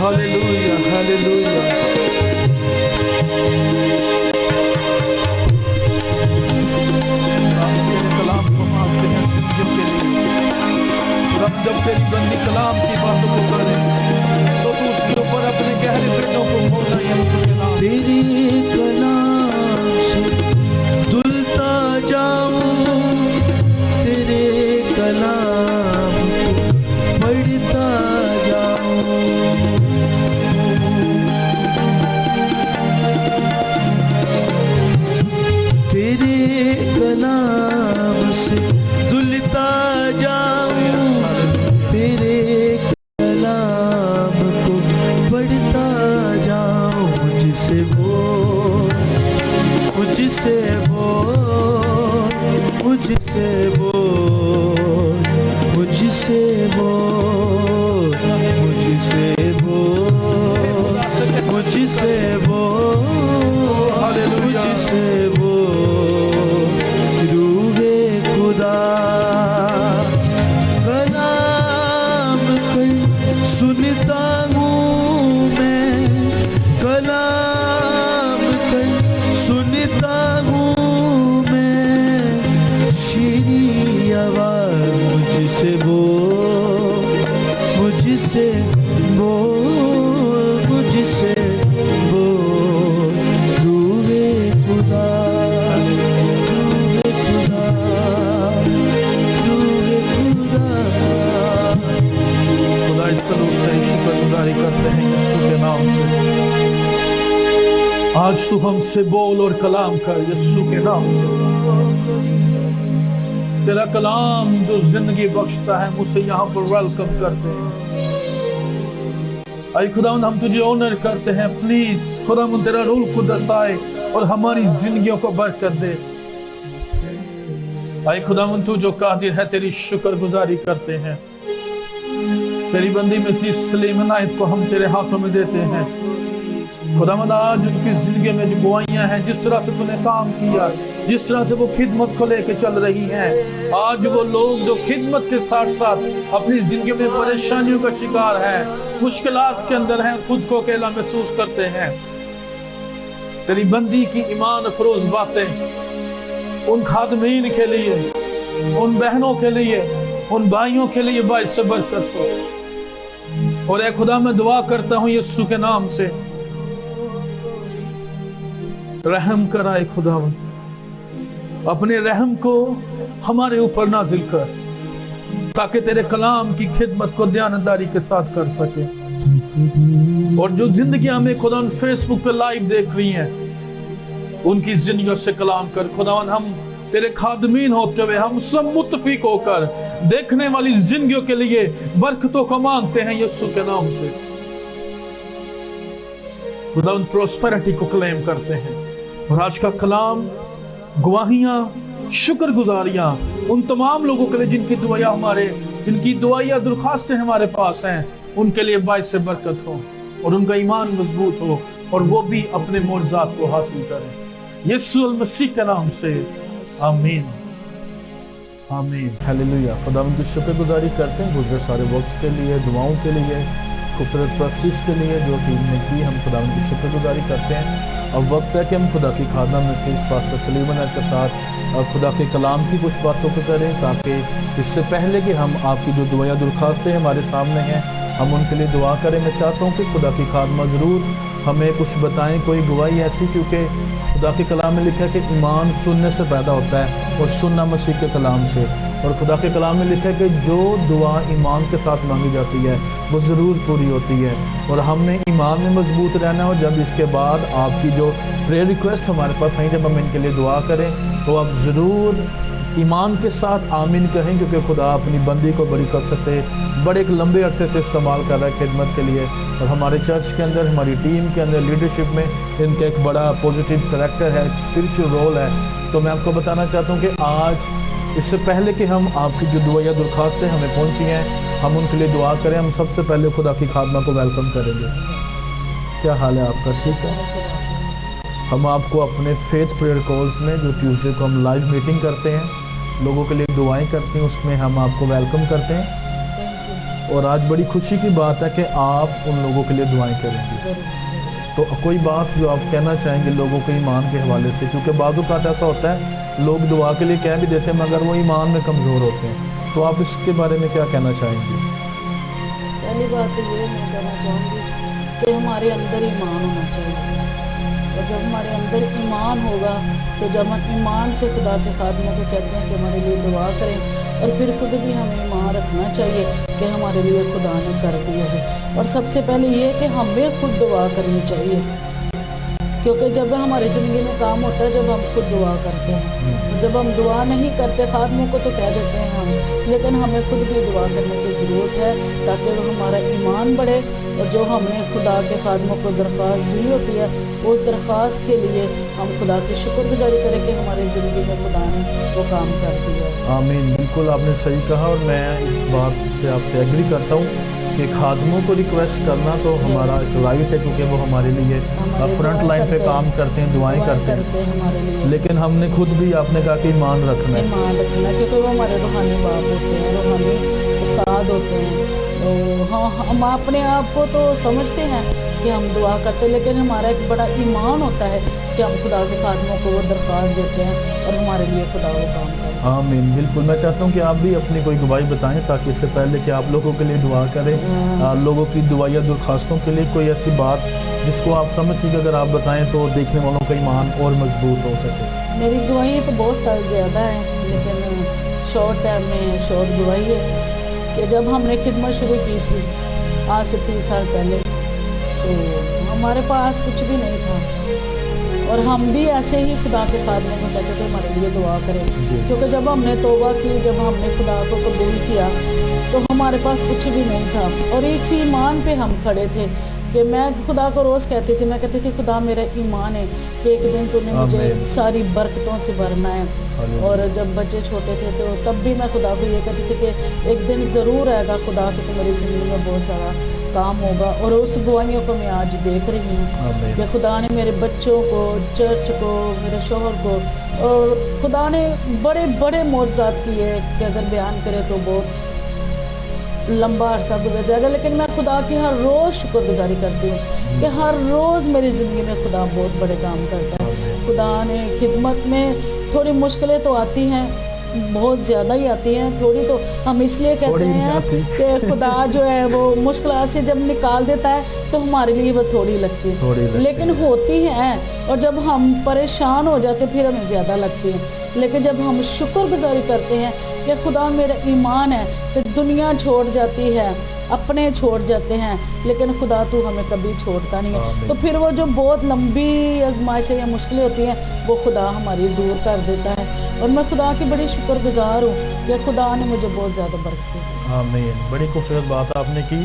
S1: Hallelujah, hallelujah. हम तेरे कलाम को मांगते हैं जिंदगी के लिए। रब जब तेरी बंदी कलाम की बातों को करे तो तू उसके ऊपर अपने गहरे पेटों को खोलना है।
S2: तेरे कलाम से धुलता जाऊं, तेरे कलाम को पढ़ता जाऊं। तेरे कलाम से धुलता जाऊं, तेरे कलाम को पढ़ता जाऊं। मुझसे बोल, मुझसे बोल, मुझसे बोल, मुझसे बोल, मुझसे बोल, मुझसे बोल, मुझसे बोल। रूहे खुदा कलाम कर सुनता हूँ मैं, कलाम कर सुनता हूँ मैं। शीरी आवाज़ मुझसे बोल, मुझसे बोल, मुझसे बोल। रूहे खुदा, रूहे खुदा, रूहे खुदा।
S1: खुदा इस करूब से शुक्रगुजारी करते हैं यीशु के नाम से। आज तू हमसे बोल और कलाम कर यीशु के नाम से। तेरा कलाम जो जिंदगी बख्शता है, मुझसे यहाँ पर वेलकम करते हैं। आई खुदावंद हम तुझे ऑनर करते हैं। प्लीज खुदावंद तेरा रूह कुद्दस आए और हमारी जिंदगियों को बरकत दे। आई खुदावंद तू जो कादिर है, तेरी शुक्रगुजारी करते हैं। तेरी बंदी में सलीम इनायत को हम तेरे हाथों में देते हैं। खुदावंद आज उनकी जिंदगी में जो गुआइयां हैं, जिस तरह से तूने काम किया, जिस तरह से वो खिदमत को लेके चल रही हैं, आज वो लोग जो खिदमत के साथ साथ अपनी जिंदगी में परेशानियों का शिकार हैं, मुश्किलात के अंदर हैं, खुद को अकेला महसूस करते हैं, तेरी बंदी की ईमान अफरोज बातें उन खादमीन के लिए, उन बहनों के लिए, उन भाइयों के लिए बाइस से बरकत हो। और ऐ खुदा मैं दुआ करता हूँ यीशु के नाम से, रहम कराए खुदावंद, अपने रहम को हमारे ऊपर नाजिल कर, ताकि तेरे कलाम की खिदमत को ध्यानदारी के साथ कर सके। और जो जिंदगी हमें खुदा फेसबुक पे लाइव देख रही हैं, उनकी जिंदगियों से कलाम कर खुदावन। हम तेरे खादमीन होते हुए हम सब मुत्तफिक होकर देखने वाली जिंदगियों के लिए बरकतों को मांगते हैं यीशु के नाम से। खुदावंद प्रोस्पेरिटी को क्लेम करते हैं। और आज का कलाम, गवाहियाँ, शुक्रगुजारियाँ उन तमाम लोगों के लिए जिनकी दुआएं दरख्वास्तें हमारे पास हैं, उनके लिए बाइस से बरकत हो और उनका ईमान मजबूत हो और वो भी अपने मोज़ात को हासिल करें। यीशु मसीह के नाम से आमीन, आमीन, हालेलुया। खुदावंद की शुक्रगुजारी करते हैं गुज़रे सारे वक्त के लिए, दुआओं के लिए, खूबसूरत प्रस्तुति के लिए जो टीम ने की। हम खुदावंद की शुक्रगुजारी करते हैं। अब वक्त है कि हम खुदा की खादमा मैसेज पास्टर सलीम के साथ खुदा के कलाम की कुछ बातों को करें, ताकि इससे पहले कि हम आपकी जो दुआएं दरख्वास्तें हमारे सामने हैं हम उनके लिए दुआ करें। मैं चाहता हूँ कि खुदा की खादमा ज़रूर हमें कुछ बताएं, कोई गवाही ऐसी, क्योंकि खुदा के कलाम में लिखा है कि ईमान सुनने से पैदा होता है और सुनना मसीह के कलाम से। और खुदा के कलाम में लिखा है कि जो दुआ ईमान के साथ मांगी जाती है वो ज़रूर पूरी होती है। और हमने ईमान में मजबूत रहना है। और जब इसके बाद आपकी जो प्रेयर रिक्वेस्ट हमारे पास आई, जब हम इनके लिए दुआ करें तो आप ज़रूर ईमान के साथ आमीन कहें, क्योंकि खुदा अपनी बंदी को बड़ी कसरत से, बड़े एक लंबे अरसे से इस्तेमाल कर रहा है खिदमत के लिए। और हमारे चर्च के अंदर, हमारी टीम के अंदर, लीडरशिप में इनका एक बड़ा पॉजिटिव करैक्टर है, स्पिरिचुअल रोल है। तो मैं आपको बताना चाहता हूँ कि आज इससे पहले कि हम आपकी जो दुआएं दरख्वास्तें हमें पहुँची हैं हम उनके लिए दुआ करें, हम सबसे पहले खुदा की खादमा को वेलकम करेंगे। क्या हाल है आपका? ठीक है। हम आपको अपने फेथ प्रेयर कॉल्स में जो ट्यूसडे को हम लाइव मीटिंग करते हैं, लोगों के लिए दुआएं करते हैं, उसमें हम आपको वेलकम करते हैं। और आज बड़ी खुशी की बात है कि आप उन लोगों के लिए दुआएं करेंगे। तो कोई बात जो आप कहना चाहेंगे लोगों के ईमान के हवाले से, क्योंकि बाज़ औक़ात ऐसा होता है लोग दुआ के लिए कह भी देते हैं मगर वो ईमान में कमज़ोर होते हैं, तो आप इसके बारे में क्या कहना चाहेंगे?
S3: पहली बात तो ये मैं कहना चाहूँगी कि हमारे अंदर ईमान होना चाहिए। और जब हमारे अंदर ईमान होगा तो जब हम ईमान से खुदा के खादमों को कहते हैं कि हमारे लिए दुआ करें, और फिर खुद भी हमें ईमान रखना चाहिए कि हमारे लिए खुदा ने कर दिया है। और सबसे पहले ये कि हमें खुद दुआ करनी चाहिए, क्योंकि जब हमारी ज़िंदगी में काम होता है जब हम खुद दुआ करते हैं। जब हम दुआ नहीं करते, खादमों को तो कह देते हैं हम, लेकिन हमें खुद भी दुआ करने की ज़रूरत है ताकि वो हमारा ईमान बढ़े। और जो हमने खुदा के खादमों को दरख्वास्त दी होती है उस दरख्वास्त के लिए हम खुदा की शुक्रगुजारी करें कि हमारी ज़िंदगी में खुदा ने वो काम कर दिया।
S1: आमीन, बिल्कुल आपने सही कहा। और मैं इस बात से आपसे एग्री करता हूँ कि खादमों को रिक्वेस्ट करना तो हमारा एक राइट है, क्योंकि वो हमारे लिए फ्रंट लाइन पे काम करते हैं, दुआएं करते हैं
S3: हमारे लिए।
S1: लेकिन हमने खुद भी, आपने कहा कि ईमान रखना है,
S3: क्योंकि वो हमारे रूहानी बाप होते हैं, रूहानी उस्ताद होते हैं। तो हाँ, हम अपने आप को तो समझते हैं कि हम दुआ करते हैं, लेकिन हमारा एक बड़ा ईमान होता है कि हम खुदा के खादमों को वो दरख्वास्त देते हैं और हमारे लिए खुदा वो काम करते हैं।
S1: आमीन, बिल्कुल। मैं चाहता हूँ कि आप भी अपनी कोई गवाही बताएं, ताकि इससे पहले कि आप लोगों के लिए दुआ करें, लोगों की दुआएं दरख्वास्तों के लिए कोई ऐसी बात जिसको आप समझती कि अगर आप बताएं तो देखने वालों का ईमान और मजबूत हो सके।
S3: मेरी गवाही तो बहुत सारी ज़्यादा है, लेकिन शॉर्ट टाइम में शॉर्ट गवाही है कि जब हमने खिदमत शुरू की थी आज से 30 साल पहले, तो हमारे पास कुछ भी नहीं था। और हम भी ऐसे ही खुदा के खादमों में कहते थे हमारे लिए दुआ करें, क्योंकि जब हमने तौबा की, जब हमने खुदा को कबूल किया तो हमारे पास कुछ भी नहीं था। और इस ईमान पे हम खड़े थे कि मैं खुदा को रोज़ कहती थी, मैं कहती थी खुदा मेरा ईमान है कि एक दिन तूने मुझे सारी बरकतों से भरना है। और जब बच्चे छोटे थे तो तब भी मैं खुदा को ये कहती थी कि एक दिन ज़रूर आएगा खुदा कि तुम्हारी ज़िंदगी में बहुत सारा काम होगा। और उस गवाहियों को मैं आज देख रही हूँ कि खुदा ने मेरे बच्चों को, चर्च को, मेरे शोहर को, और खुदा ने बड़े बड़े मोज़ात किए कि अगर बयान करें तो बहुत लंबा अरसा गुजर जाएगा। लेकिन मैं खुदा की हर रोज़ शुक्रगुजारी करती हूँ कि हर रोज़ मेरी ज़िंदगी में खुदा बहुत बड़े काम करता है। खुदा ने खिदमत में थोड़ी मुश्किलें तो आती हैं, बहुत ज़्यादा ही आती हैं, थोड़ी तो हम इसलिए कहते हैं कि खुदा जो है वो मुश्किल से जब निकाल देता है तो हमारे लिए वो थोड़ी लगती है, लेकिन होती हैं। और जब हम परेशान हो जाते फिर हमें ज़्यादा लगती है। लेकिन जब हम शुक्रगुजारी करते हैं कि खुदा मेरा ईमान है कि दुनिया छोड़ जाती है, अपने छोड़ जाते हैं, लेकिन खुदा तू हमें कभी छोड़ता नहीं है, तो फिर वो जो बहुत लंबी आजमाइशें या मुश्किलें होती हैं वो खुदा हमारी दूर कर देता है। और मैं खुदा की बड़ी शुक्रगुजार हूँ कि खुदा ने मुझे बहुत ज़्यादा बरकत दी।
S1: आमीन, बड़ी खूबसूरत बात आपने की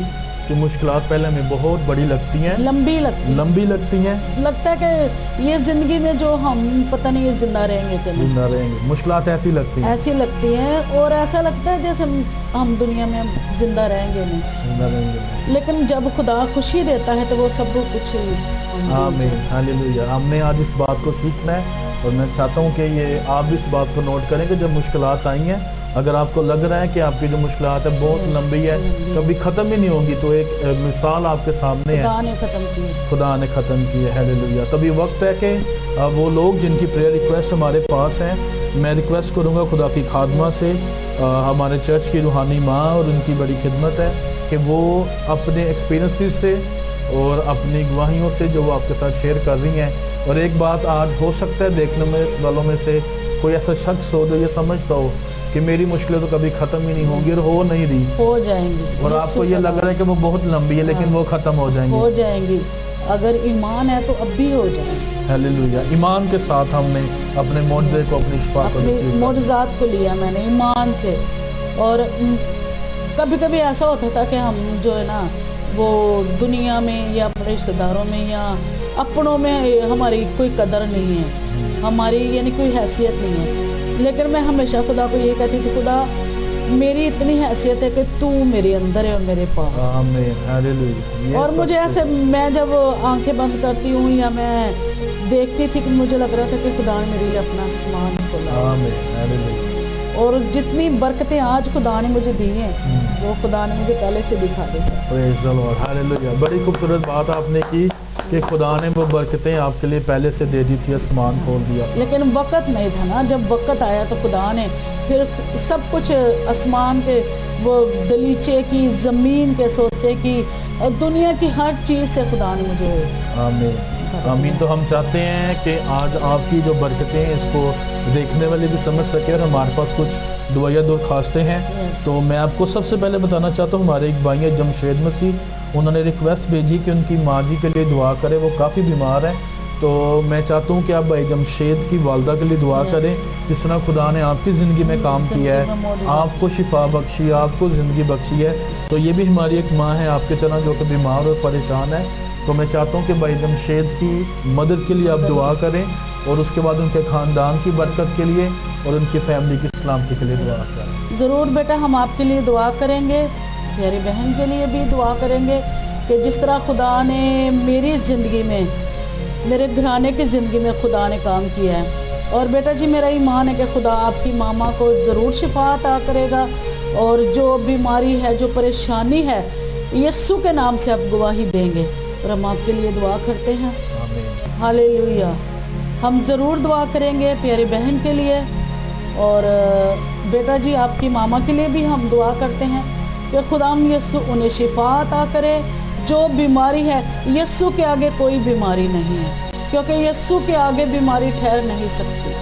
S1: कि मुश्किलात पहले हमें बहुत बड़ी लगती हैं,
S3: लंबी
S1: लगती हैं,
S3: लगता है कि ये जिंदगी में जो हम पता नहीं ये जिंदा रहेंगे कि नहीं,
S1: जिंदा रहेंगे। मुश्किलात ऐसी लगती हैं
S3: और ऐसा लगता है जैसे हम दुनिया में जिंदा रहेंगे नहीं,
S1: जिंदा रहेंगे।
S3: लेकिन जब खुदा खुशी देता है तो वो सब कुछ
S1: आमीन, हालेलुया। हमने आज इस बात को सीखना है और मैं चाहता हूँ कि ये आप भी इस बात को नोट करें कि जब मुश्किलात आई हैं, अगर आपको लग रहा है कि आपकी जो मुश्किलात है बहुत लंबी है, कभी ख़त्म ही नहीं होंगी, तो एक मिसाल आपके सामने है, खुदा ने ख़त्म की है। हालेलुया। तभी वक्त है कि वो लोग जिनकी प्रेयर रिक्वेस्ट हमारे पास हैं, मैं रिक्वेस्ट करूँगा खुदा की खादमा से, हमारे चर्च की रूहानी माँ और उनकी बड़ी खिदमत है कि वो अपने एक्सपीरियंसेस से और अपनी गवाहियों से जो वो आपके साथ शेयर कर रही हैं, और एक बात आज हो सकता है देखने में वालों में से कोई ऐसा शख्स हो जो ये समझता हो कि मेरी मुश्किलें तो कभी ख़त्म ही नहीं होंगी, और हो नहीं रही,
S3: हो जाएंगी,
S1: और आपको ये लग रहा है कि वो बहुत लंबी है, लेकिन वो ख़त्म हो जाएंगी।
S3: अगर ईमान है तो अब भी हो जाएंगी।
S1: हालेलुया। ईमान के साथ हमने अपने मोजज़े को, अपनी शिफा को,
S3: अपनी मोजज़ात को लिया मैंने ईमान से। और कभी कभी ऐसा होता था कि हम जो है ना वो दुनिया में या अपने रिश्तेदारों में या अपनों में हमारी कोई कदर नहीं है, हमारी यानी कोई हैसियत नहीं है, लेकिन मैं हमेशा खुदा को ये कहती थी, खुदा मेरी इतनी हैसियत है कि तू मेरे अंदर है और मेरे पास।
S1: आमीन, हालेलुया।
S3: और मुझे ऐसे, मैं जब आंखें बंद करती हूँ या मैं देखती थी कि मुझे लग रहा था कि खुदा ने मेरे लिए अपना आसमान खोला।
S1: आमीन, हालेलुया।
S3: और जितनी बरकतें आज खुदा ने मुझे दी हैं वो खुदा ने मुझे पहले से दिखा दी है।
S1: Praise the Lord, hallelujah. बड़ी खूबसूरत बात आपने की कि खुदा ने वो बरकतें आपके लिए पहले से दे दी थी, आसमान खोल दिया,
S3: लेकिन वक़्त नहीं था ना, जब वक़्त आया तो खुदा ने फिर सब कुछ, आसमान के वो गलीचे की, ज़मीन के सोते की, दुनिया की हर चीज़ से खुदा ने मुझे।
S1: आमीन, आमीन। तो हम चाहते हैं कि आज आपकी जो बरकतें हैं इसको देखने वाले भी समझ सके, और हमारे पास कुछ दुआया दरख्वास्तें हैं। तो मैं आपको सबसे पहले बताना चाहता हूँ, हमारे एक भाई है जमशेद मसीह, उन्होंने रिक्वेस्ट भेजी कि उनकी माँ जी के लिए दुआ करें, वो काफ़ी बीमार है। तो मैं चाहता हूँ कि आप भाई जमशेद की वालदा के लिए दुआ करें, जिस तरह खुदा ने आपकी ज़िंदगी में काम किया है, आपको शिफा बख्शी, आपको ज़िंदगी बख्शी है। तो ये भी हमारी एक माँ है आपके तरह जो कि बीमार और परेशान है। तो मैं चाहता हूँ कि भाई जमशेद की मदद के लिए आप दुआ करें, और उसके बाद उनके ख़ानदान की बरकत के लिए और उनकी फैमिली की सलामती के लिए दुआ करें।
S3: ज़रूर बेटा, हम आपके लिए दुआ करेंगे, मेरी बहन के लिए भी दुआ करेंगे कि जिस तरह खुदा ने मेरी ज़िंदगी में, मेरे घराने की ज़िंदगी में खुदा ने काम किया है। और बेटा जी, मेरा ईमान है कि खुदा आपकी मामा को ज़रूर शिफा अता करेगा, और जो बीमारी है, जो परेशानी है, यीशु के नाम से आप गवाही देंगे। और हम आपके लिए दुआ करते हैं। हालेलुया। हम ज़रूर दुआ करेंगे प्यारी बहन के लिए, और बेटा जी आपकी मामा के लिए भी हम दुआ करते हैं कि खुदाम यीशु उन्हें शिफा अता करे। जो बीमारी है, यीशु के आगे कोई बीमारी नहीं है, क्योंकि यीशु के आगे बीमारी ठहर नहीं सकती।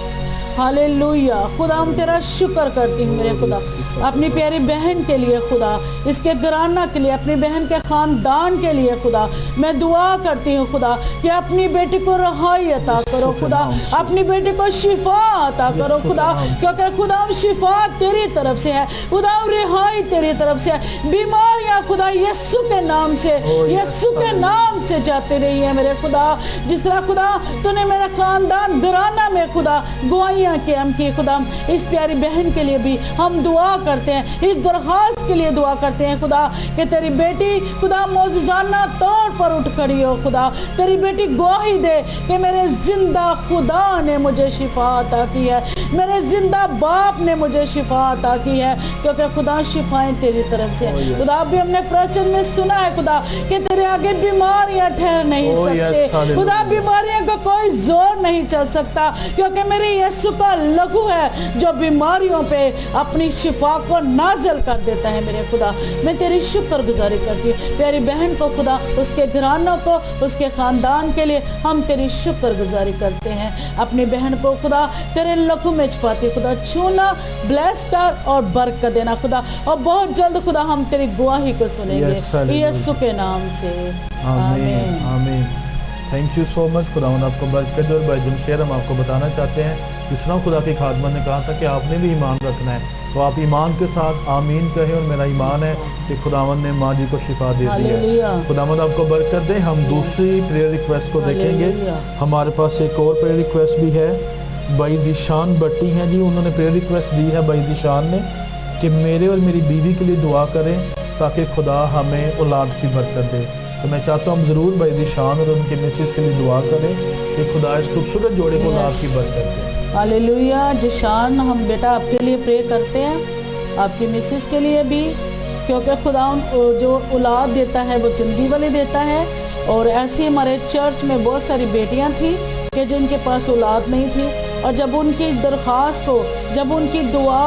S3: हालेलुया। खुदा हम तेरा शुक्र करती हूँ मेरे खुदा, अपनी प्यारी बहन के लिए खुदा, इसके घराना के लिए, अपनी बहन के ख़ानदान के लिए खुदा मैं दुआ करती हूँ खुदा कि अपनी बेटी को रहाई अता करो खुदा, अपनी बेटी को शिफा अता करो खुदा, क्योंकि खुदा शिफा तेरी तरफ से है खुदा, रिहाई तेरी तरफ से है। बीमारियाँ खुदा यीशु के नाम से, यीशु के नाम से जाती रही है मेरे खुदा। जिस तरह खुदा तूने मेरे ख़ानदान घराना में खुदा गवाही के हम की खुदा, इस प्यारी बहन के लिए भी हम दुआ करते हैं, इस दरख्वास्त के लिए दुआ करते हैं खुदा कि तेरी बेटी खुदा मौजज़ाना तौर पर उठ खड़ी हो खुदा, तेरी बेटी गवाही दे कि मेरे जिंदा खुदा ने मुझे शिफा अता की है, मेरे जिंदा बाप ने मुझे शिफा अता की है, क्योंकि खुदा शिफाएं तेरी तरफ से खुदा। भी हमने प्रवचन में सुना है खुदा कि तेरे आगे बीमारियां ठहर नहीं सकते खुदा, बीमारियों का कोई जोर नहीं चल सकता, क्योंकि मेरे यीशु का लहू है जो बीमारियों पे अपनी शिफा को नाज़िल कर देता है मेरे खुदा। मैं तेरी शुक्रगुजारी करती हूँ प्यारी बहन को खुदा, उसके घरानों को, उसके ख़ानदान के लिए हम तेरी शुक्रगुजारी करते हैं। अपनी बहन को खुदा तेरे लहू में छुपाती खुदा, छूना, ब्लेस कर और बरकत देना खुदा, और बहुत जल्द खुदा हम तेरी गवाही को सुनेंगे यीशु के नाम से।
S1: आमीन, आमीन। Thank you so much. खुदा आपको बरकत और भाई जमशेद, हम आपको बताना चाहते हैं जिस तरह खुदा की खादमा ने कहा था कि आपने भी ईमान रखना है, तो आप ईमान के साथ आमीन कहें, और मेरा ईमान है कि खुदावंद ने माँ जी को शिफा दे दी है।
S3: हालेलुया।
S1: खुदावंद आपको बरकत दे। हम दूसरी प्रेयर रिक्वेस्ट को देखेंगे।
S3: हालेलुया।
S1: हमारे पास एक और प्रेयर रिक्वेस्ट भी है। भाई ज़ीशान भट्टी हैं जी, उन्होंने प्रेयर रिक्वेस्ट दी है भाई ज़ीशान ने कि मेरे और मेरी बीवी के लिए दुआ करें ताकि खुदा हमें औलाद की बरकत दे। तो मैं चाहता हूँ हम ज़रूर भाई ज़ीशान और उनके मिसेस के लिए दुआ करें कि खुदा इस खूबसूरत जोड़े को औलाद की बरकत दे।
S3: हालेलुया। जिशान, हम बेटा आपके लिए प्रे करते हैं, आपकी मिसेस के लिए भी, क्योंकि खुदा जो औलाद देता है वो ज़िंदगी वाली देता है। और ऐसी हमारे चर्च में बहुत सारी बेटियां थी कि जिनके पास औलाद नहीं थी, और जब उनकी दरख्वास्त को, जब उनकी दुआ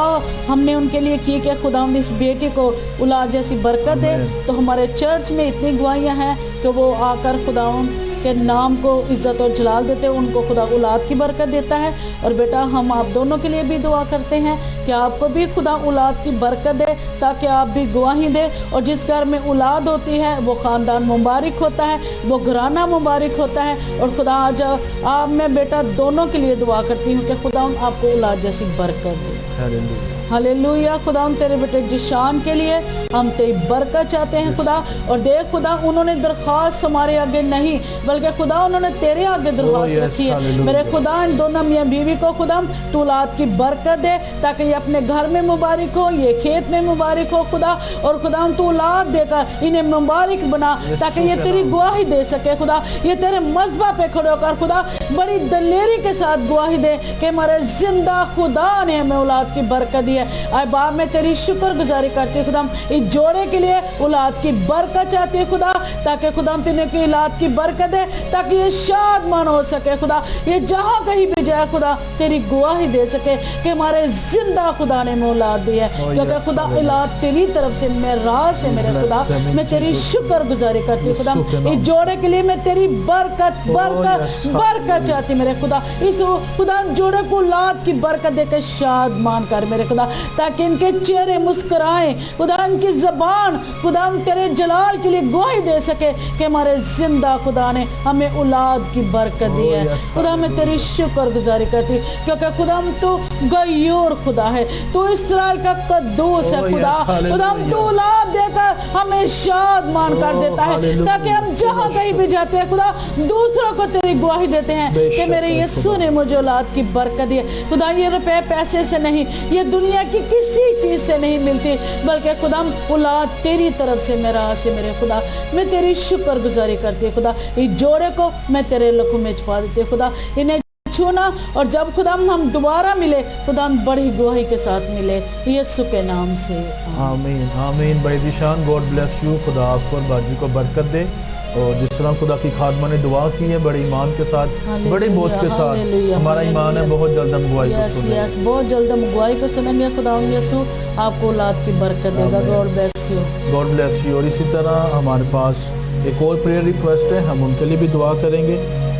S3: हमने उनके लिए की कि खुदा इस बेटी को औलाद जैसी बरकत दे, तो हमारे चर्च में इतनी गवाहियाँ हैं कि वो आकर खुदा के नाम को इज़्ज़त और जलाल देते हैं, उनको खुदा औलाद की बरकत देता है। और बेटा हम आप दोनों के लिए भी दुआ करते हैं कि आपको भी खुदा औलाद की बरकत दे, ताकि आप भी गवाही दे। और जिस घर में औलाद होती है वो ख़ानदान मुबारक होता है, वो घराना मुबारक होता है। और खुदा आज आप, मैं बेटा दोनों के लिए दुआ करती हूँ कि खुदा आपको औलाद जैसी बरकत दे। हालेलुया। खुदा तेरे बेटे जिशान के लिए हम तेरी बरकत चाहते हैं खुदा। और देख खुदा, उन्होंने दरख्वास्त हमारे आगे नहीं, बल्कि खुदा उन्होंने तेरे आगे दरख्वास्त रखी है। मेरे खुदा इन दोनों मियाँ बीवी को खुदा तू औलाद की बरकत दे, ताकि ये अपने घर में मुबारक हो, ये खेत में मुबारक हो खुदा। और खुदा तू औलाद देकर इन्हें मुबारक बना, ताकि ये तेरी गवाही दे सके खुदा। ये तेरे मज़बा पे खड़े होकर खुदा बड़ी दलेरी के साथ गवाही दे कि हमारे जिंदा खुदा ने हमें औलाद की बरकत दी। आए बाप, मैं तेरी शुक्र गुजारी करती हूँ खुदा, इस जोड़े के लिए औलाद की बरकत चाहती हूँ खुदा, ताकि खुदा तेने की औलाद की बरकत है, ताकि ये शादमान हो सके खुदा। ये जहाँ कहीं भी जाए खुदा तेरी गवाही दे सके कि हमारे जिंदा खुदा ने हमें औलाद दी है, क्योंकि खुदा औलाद तेरी तरफ से मैं राज है मेरे खुदा। मैं तेरी शुक्र गुजारी करती हूँ खुदा, इस जोड़े के लिए मैं तेरी बरकत बरकत बरकत चाहती मेरे खुदा। इस खुदा जोड़े को औलाद की बरकत देकर शादमान कर मेरे खुदा, ताकि इनके चेहरे मुस्कुराएं खुदा, इनकी ज़बान खुदा तेरे जलाल के लिए गवाही दे सके कि हमारे जिंदा खुदा ने हमें औलाद की बरकत दी है खुदा। मैं तेरी शुक्र गुजारी करती, क्योंकि खुदा तो गयूर खुदा है, तो इस्राएल का कद्दूस है खुदा। खुदा तो औलाद देकर हमें शादमान कर देता है, ताकि हम जहाँ कहीं भी जाते हैं खुदा दूसरों को तेरी गवाही देते हैं कि मेरे यीशु ने मुझे औलाद की बरकत दी है खुदा। ये रुपए पैसे से नहीं, ये दुनिया की किसी चीज़ से नहीं मिलती, बल्कि खुदा औलाद तेरी तरफ से मेरा से मेरे खुदा। मैं तेरी शुक्र गुजारी करती हूँ खुदा, इस जोड़े को मैं तेरे लहू में छुपा देती हूँ खुदा। इन्हें छूना, और जब खुदा हम दोबारा मिले खुदा बड़ी गवाही के साथ मिले, यीशु के नाम से
S1: आमीन आमीन। भाई ज़ीशान, गॉड ब्लेस यू। खुदा आपको और बाजी को बरकत दे। और जिस तरह खुदा की खादमा ने दुआ की है बड़े ईमान के साथ, बड़े बोझ के साथ, हमारा ईमान है बहुत जल्द हम गवाही को सुनेंगे।
S3: बहुत जल्द हम गवाही को सुनेंगे खुदा। यीशु आपको औलाद की बरकत देगा। God bless you, God bless you.
S1: और इसी तरह हमारे पास एक और प्रेयर रिक्वेस्ट है, हम उनके लिए भी दुआ करेंगे।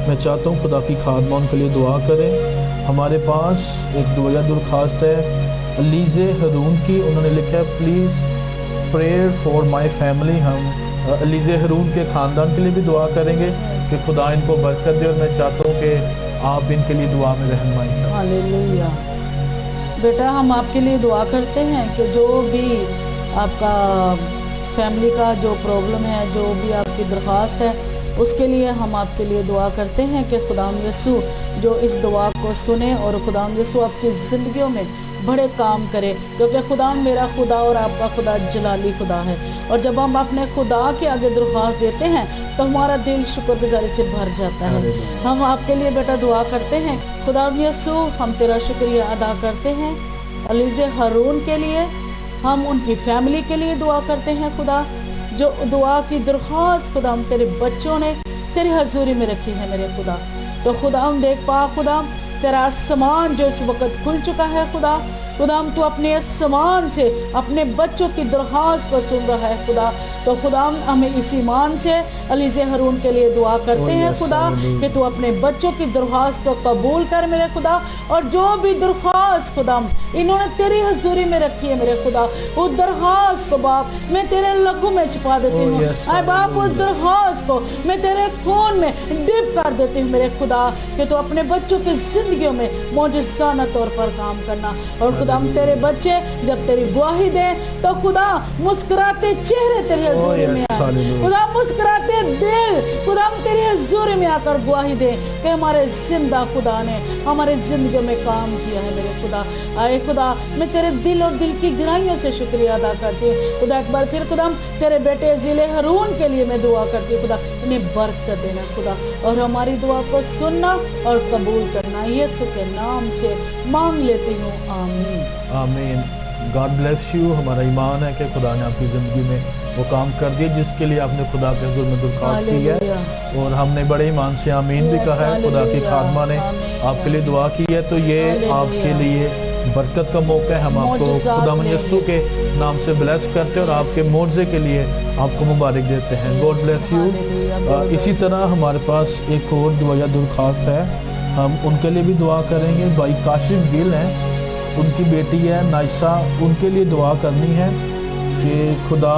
S1: मैं चाहता हूँ खुदा की खादमा उनके लिए दुआ करें। हमारे पास एक दुआ दरख्वास्त है अलीज़े हरून की, उन्होंने लिखा है please prayer for my family. हम अलीज़े हरून के ख़ानदान के लिए भी दुआ करेंगे कि खुदा इनको बरकत दे, और मैं चाहता हूँ कि आप इनके लिए दुआ में रहनुमाई करें।
S3: हालेलुया। बेटा हम आपके लिए दुआ करते हैं कि जो भी आपका फैमिली का जो प्रॉब्लम है, जो भी आपकी दरख्वास्त है, उसके लिए हम आपके लिए दुआ करते हैं कि खुदा यीशु जो इस दुआ को सुने, और खुदा यीशु आपकी ज़िंदगियों में बड़े काम करे, क्योंकि खुदा मेरा खुदा और आपका खुदा जलाली खुदा है। और जब हम अपने खुदा के आगे दरख्वास्त देते हैं तो हमारा दिल शुक्रगुजारी से भर जाता है। हम आपके लिए बेटा दुआ करते हैं। खुदा यीशु हम तेरा शुक्रिया अदा करते हैं अलीज़े हरून के लिए, हम उनकी फैमिली के लिए दुआ करते हैं खुदा। जो दुआ की दरख्वास्त खुदा हम तेरे बच्चों ने तेरी हजूरी में रखी है मेरे खुदा, तो खुदा हम देख पा खुदा तेरा आसमान जो इस वक्त खुल चुका है खुदा। खुदा हम तो अपने आसमान से अपने बच्चों की दरख्वास्त को सुन रहा है खुदा। तो खुदा हमें इस ईमान से अलीज़े हारून के लिए दुआ करते हैं खुदा कि तू अपने बच्चों की दरख्वास्त को कबूल कर मेरे खुदा, और जो भी दरख्वास्त खुदा इन्होंने तेरी हजूरी में रखी है मेरे खुदा, उस दरख्वास्त को बाप मैं तेरे लहू में छिपा देती हूँ। आए बाप उस दरख्वास्त को मैं तेरे खून में डिप कर देती हूँ मेरे खुदा, कि तू अपने बच्चों की जिंदगियों में मौजज़ाना तौर पर काम करना। और खुदा तेरे बच्चे जब तेरी गवाही दे तो खुदा मुस्कुराते चेहरे तेरी हजूरी में आए, खुदा मुस्कुराते दिल खुदा तेरी हजूरी में आकर गवाही दे कि हमारे जिंदा खुदा ने हमारे जिंदगी में काम किया है मेरे खुदा। आए खुदा मैं तेरे दिल और दिल की गहराइयों से शुक्रिया अदा करती हूँ खुदा। एक बार फिर खुदा तेरे बेटे अज़ीज़ हारून के लिए मैं दुआ करती हूँ खुदा, इन्हें बरकत देना खुदा, और हमारी दुआ को सुनना और कबूल करना, यीशु के नाम से मांग लेती हूँ, आमीन
S1: आमीन। God bless you. हमारा ईमान है कि खुदा ने आपकी ज़िंदगी में वो काम कर दिया जिसके लिए आपने खुदा के हुज़ूर में दरख्वास्त की है, और हमने बड़े ईमान से आमीन भी कहा है। खुदा की खादमा ने आपके लिए दुआ की है, तो ये आपके लिए बरकत का मौका है। हम आपको खुदा यीशु के नाम से ब्लेस करते हैं और आपके मोर्जे के लिए आपको मुबारक देते हैं। God bless you. इसी तरह हमारे पास एक और दुआ या दरख्वास्त है, हम उनके लिए भी दुआ करेंगे। भाई काशिफ गिल हैं, उनकी बेटी है नाइसा, उनके लिए दुआ करनी है कि खुदा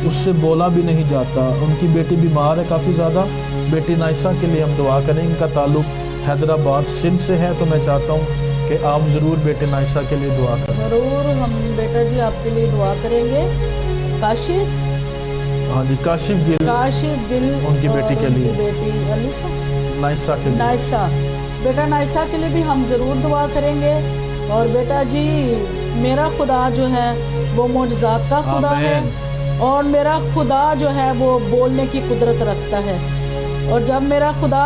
S1: उससे बोला भी नहीं जाता। उनकी बेटी बीमार है काफ़ी ज़्यादा। बेटी नाइसा के लिए हम दुआ करें। इनका ताल्लुक हैदराबाद सिंध से है, तो मैं चाहता हूँ कि आप ज़रूर बेटे नाइसा के लिए दुआ करें।
S3: ज़रूर हम बेटा जी आपके लिए दुआ करेंगे। काशिफ,
S1: हाँ जी, काशिफ गिल उनकी बेटी के लिए,
S3: बेटी अलीसा
S1: नाइसा के लिए,
S3: नाइसा बेटा नाइसा के लिए भी हम ज़रूर दुआ करेंगे। और बेटा जी मेरा खुदा जो है वो मौजज़ात का खुदा है, और मेरा खुदा जो है वो बोलने की कुदरत रखता है, और जब मेरा खुदा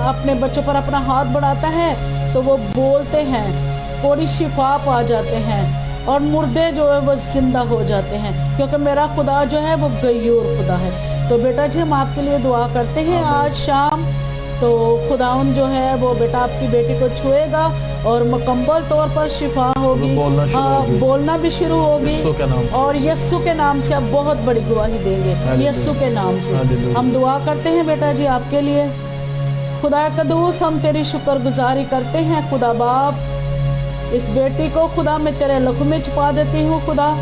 S3: अपने बच्चों पर अपना हाथ बढ़ाता है तो वो बोलते हैं, कोड़ी शिफा पा जाते हैं, और मुर्दे जो है वो जिंदा हो जाते हैं, क्योंकि मेरा खुदा जो है वो गयूर खुदा है। तो बेटा जी हम आपके लिए दुआ करते हैं आज शाम, तो खुदाउन जो है वो बेटा आपकी बेटी को छुएगा और मुकम्मल तौर पर शिफा होगी, बोलना भी शुरू होगी, और यस्सु के नाम से आप बहुत बड़ी गवाही देंगे। यस्सु के नाम से हम दुआ करते हैं बेटा जी आपके लिए। खुदा कदूस हम तेरी शुक्रगुजारी करते हैं खुदा बाप, इस बेटी को खुदा मैं तेरे लहू में छुपा देती हूँ खुदा।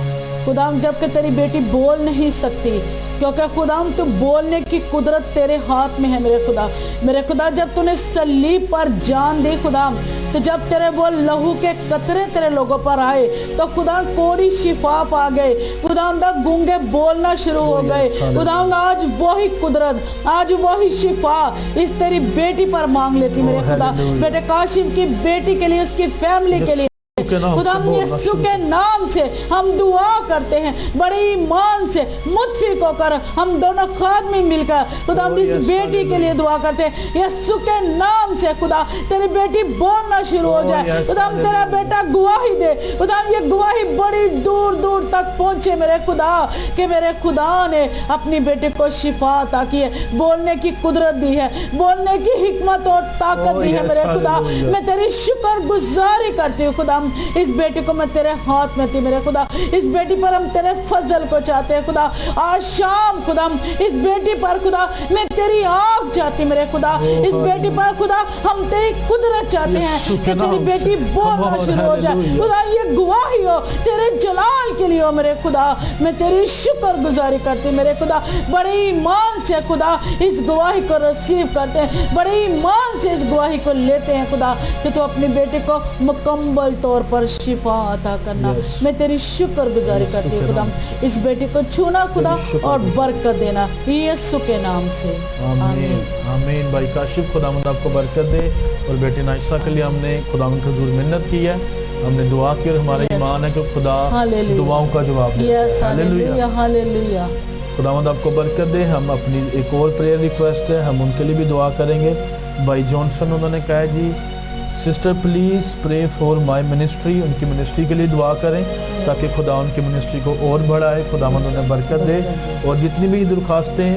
S3: खुदा जबकि तेरी बेटी बोल नहीं सकती, क्योंकि खुदा तू बोलने की कुदरत तेरे हाथ में है मेरे खुदा। जब तूने सलीब पर जान दी खुदा, तो जब तेरे वो लहू के कतरे तेरे लोगों पर आए तो खुदा कोड़ी शिफा पा गए, खुदा गूंगे बोलना शुरू हो गए। खुदा आज वही कुदरत, आज वही शिफा इस तेरी बेटी पर मांग लेती मेरे खुदा। बेटे काशिफ की बेटी के लिए, उसकी फैमिली के लिए खुदा यीशु के नाम से हम दुआ करते हैं, बड़े ईमान से मुत्फिक होकर हम दोनों खादमी मिलकर खुदा इस बेटी के लिए दुआ करते हैं। यीशु के नाम से खुदा तेरी बेटी बोलना शुरू हो जाए, खुदा तेरा बेटा गवाही दे, खुदा ये गवाही बड़ी दूर दूर तक पहुंचे मेरे खुदा, कि मेरे खुदा ने अपनी बेटे को शिफा अता की है, बोलने की कुदरत दी है, बोलने की हिकमत और ताकत दी है मेरे खुदा। मैं तेरी शुक्र गुजारी करती हूँ खुदा, इस बेटी को मैं तेरे हाथ में थी मेरे खुदा, इस बेटी पर हम तेरे फजल को चाहते हैं खुदा। आज शाम खुदा इस बेटी पर खुदा मैं तेरी आँख चाहती मेरे खुदा, इस बेटी पर खुदा हम तेरी कुदरत चाहते हैं कि तेरी बेटी बोलना शुरू हो जाए खुदा। ये गवाही हो तेरे जलाल के लिए हो मेरे खुदा, मैं तेरी शुक्र गुजारी करती मेरे खुदा। बड़े ईमान से खुदा इस गवाही को रिसीव करते हैं, बड़े ईमान से इस गवाही को लेते हैं खुदा, कि तू अपनी बेटी को मुकम्मल तौर पर शिफा अता करना। मैं तेरी शुक्र गुजारी करती हूँ खुदा, इस बेटी को छूना खुदा और बरकत देना यीशु के नाम से, आमीन
S1: आमीन। भाई काशिफ खुदावंद आपको बरकत दे, और बेटी नाइसा के लिए हमने खुदावंद के हुजूर मिन्नत की है, हमने दुआ की, और हमारा ईमान है कि खुदा दुआओं का जवाब दे। Hallelujah hallelujah. खुदावंद आपको बरकत दे। हम अपनी एक और प्रेयर रिक्वेस्ट है, हम उनके लिए भी दुआ करेंगे। भाई जॉनसन उन्होंने कहा जी, sister please pray for my ministry, उनकी मिनिस्ट्री के लिए दुआ करें ताकि खुदा उनकी मिनिस्ट्री को और बढ़ाए, खुदावंद उन्हें बरकत दे। और जितनी भी दरख्वास्तें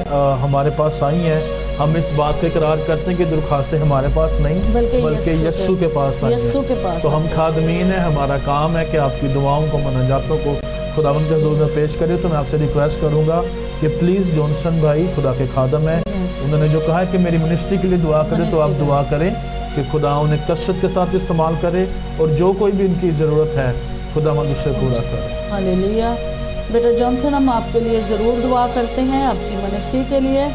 S1: हमारे पास आई हैं, हम इस बात का इकरार करते हैं कि दरख्वास्तें हमारे पास नहीं बल्कि यस्सु के पास आई हैं। तो हम खादमीन हैं, हमारा काम है कि आपकी दुआओं को, मुनाजातों को खुदावन के हुजूर में पेश करें, तो मैं आपसे रिक्वेस्ट करूंगा कि प्लीज़ जॉनसन भाई खुदा के खादम हैं, उन्होंने जो कहा है कि मेरी मिनिस्ट्री के लिए दुआ करें, तो आप दुआ करें कि खुदा उन्हें कसरत के साथ इस्तेमाल करे और जो कोई भी उनकी ज़रूरत है खुदावंद उसे पूरा करे।
S3: हालेलुया। बेटा जॉनसन, हम आपके लिए ज़रूर दुआ करते हैं, आपकी मिनिस्ट्री के लिए,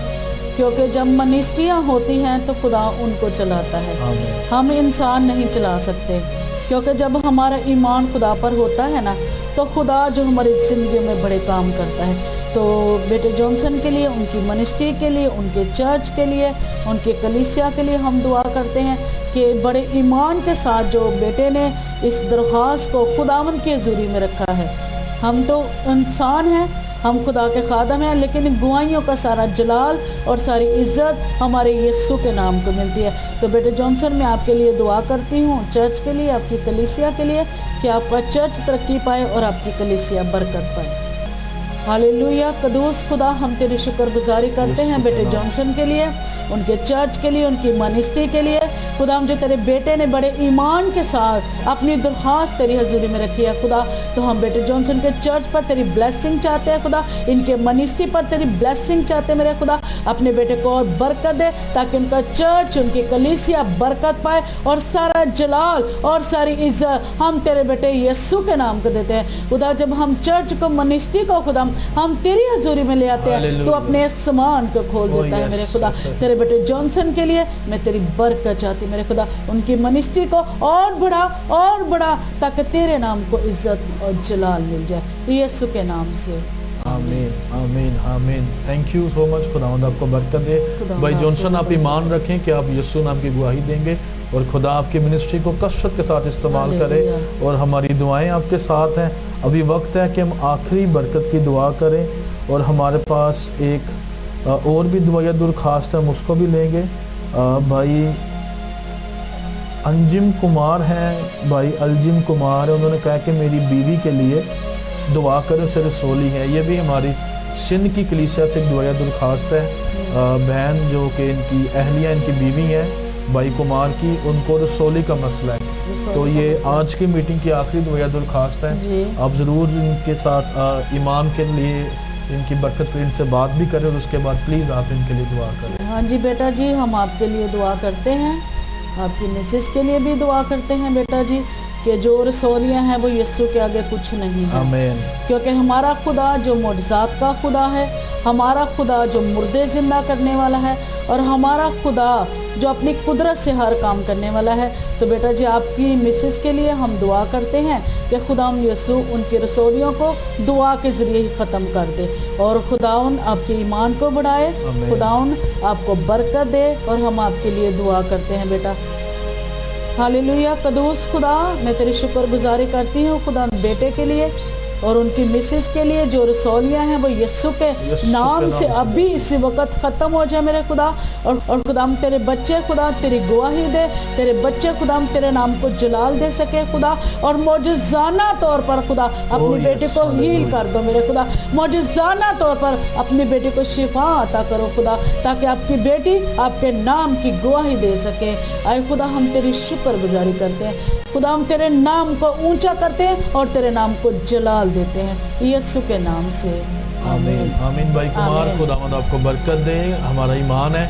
S3: क्योंकि जब मिनिस्ट्रियाँ होती हैं तो खुदा उनको चलाता है, हम इंसान नहीं चला सकते, क्योंकि जब हमारा ईमान खुदा पर होता है ना, तो खुदा जो हमारी ज़िंदगी में बड़े काम करता है। तो बेटे जॉनसन के लिए, उनकी मिनिस्ट्री के लिए, उनके चर्च के लिए, उनके कलीसिया के लिए हम दुआ करते हैं कि बड़े ईमान के साथ जो बेटे ने इस दरख्वास्त को खुदावंद की हज़ूरी में रखा है। हम तो इंसान हैं, हम खुदा के खादम हैं, लेकिन गवाहियों का सारा जलाल और सारी इज़्ज़त हमारे यीशु के नाम को मिलती है। तो बेटे जॉनसन, मैं आपके लिए दुआ करती हूँ, चर्च के लिए, आपकी कलीसिया के लिए, कि आपका चर्च तरक्की पाए और आपकी कलीसिया बरकत पाए। हालेलुया। कदूस खुदा, हम तेरी शुक्रगुजारी करते हैं बेटे जॉनसन के लिए, उनके चर्च के लिए, उनकी मिनिस्ट्री के लिए। खुदा, हम जो तेरे बेटे ने बड़े ईमान के साथ अपनी दरख्वास्त तेरी हजूरी में रखी है खुदा, तो हम बेटे जॉनसन के चर्च पर तेरी ब्लेसिंग चाहते हैं खुदा, इनके मिनिस्ट्री पर तेरी ब्लेसिंग चाहते हैं मेरे खुदा। अपने बेटे को और बरकत दे, ताकि उनका चर्च, उनकी कलीसिया बरकत पाए और सारा जलाल और सारी इज्जत हम तेरे बेटे यीशु के नाम को देते हैं खुदा। जब हम चर्च को, मिनिस्ट्री को खुदा हम तेरी हजूरी में ले आते हैं, तो अपने सामान को खोल देता है मेरे खुदा। तेरे बेटे जॉनसन के लिए मैं तेरी बरकत चाहती मेरे खुदा, उनकी मिनिस्ट्री को और बढ़ा, ताकि तेरे नाम को इज्जत और जलाल मिल जाए यीशु के नाम से।
S1: आमीन आमीन आमीन। Thank you so much. खुदावंद आपको बरकत दे। भाई जॉनसन, आप ईमान रखें कि आप यीशु नाम की गवाही देंगे और खुदा आपकी मिनिस्ट्री को कसरत के साथ इस्तेमाल करे, और हमारी दुआएं आपके साथ हैं। अभी वक्त है कि हम आखिरी बरकत की दुआ करें, और हमारे पास एक और भी दुआ दरख्वास्त है, हम उसको भी लेंगे। भाई अंजिम कुमार हैं, भाई अलजिम कुमार है, उन्होंने कहा कि मेरी बीवी के लिए दुआ करें, उसे रसोली है। ये भी हमारी सिंध की कलीसिया से एक दुआ दरख्वास्त है। बहन जो कि इनकी अहलिया, इनकी बीवी है भाई कुमार की, उनको रसोली का मसला है। तो ये आज की मीटिंग की आखिरी दुआ दरख्वास्त है। आप ज़रूर इनके साथ ईमान के लिए इनकी बरकत पे इनसे बात भी करें, और उसके बाद प्लीज़ आप इनके लिए दुआ करें।
S3: हाँ जी बेटा जी, हम आपके लिए दुआ करते हैं, आपकी मिसेस के लिए भी दुआ करते हैं बेटा जी, कि जो रसौलियाँ हैं वो यीशु के आगे कुछ नहीं है।
S1: आमीन।
S3: क्योंकि हमारा खुदा जो मुअज़्ज़ात का खुदा है, हमारा खुदा जो मुर्दे ज़िंदा करने वाला है, और हमारा खुदा जो अपनी कुदरत से हर काम करने वाला है। तो बेटा जी, आपकी मिसेस के लिए हम दुआ करते हैं कि खुदावंद यीशु उनकी रसौलियों को दुआ के ज़रिए ही ख़त्म कर दे, और खुदावंद आपके ईमान को बढ़ाए, खुदावंद आपको बरकत दे, और हम आपके लिए दुआ करते हैं बेटा। हालेलुया। कदूस खुदा, मैं तेरी शुक्रगुजारी करती हूँ खुदा बेटे के लिए और उनकी मिसेस के लिए, जो रसौलियाँ हैं वो यीशु के नाम से अभी इसी वक्त ख़त्म हो जाए मेरे खुदा। और खुदा तेरे बच्चे खुदा तेरी गवाही दे, तेरे बच्चे खुदा तेरे नाम को जलाल दे सके खुदा, और मौजज़ाना तौर पर खुदा अपनी बेटी को हील कर दो मेरे खुदा, मौजज़ाना तौर पर अपनी बेटी को शिफा अता करो खुदा, ताकि आपकी बेटी आपके नाम की गवाही दे सके। आए खुदा, हम तेरी शुक्रगुजारी करते हैं खुदा, हम तेरे नाम को ऊंचा करते हैं और तेरे नाम को जलाल देते हैं यीशु के नाम से।
S1: आमीन आमीन। भाई कुमार, खुदावंद आपको बरकत दे। हमारा ईमान है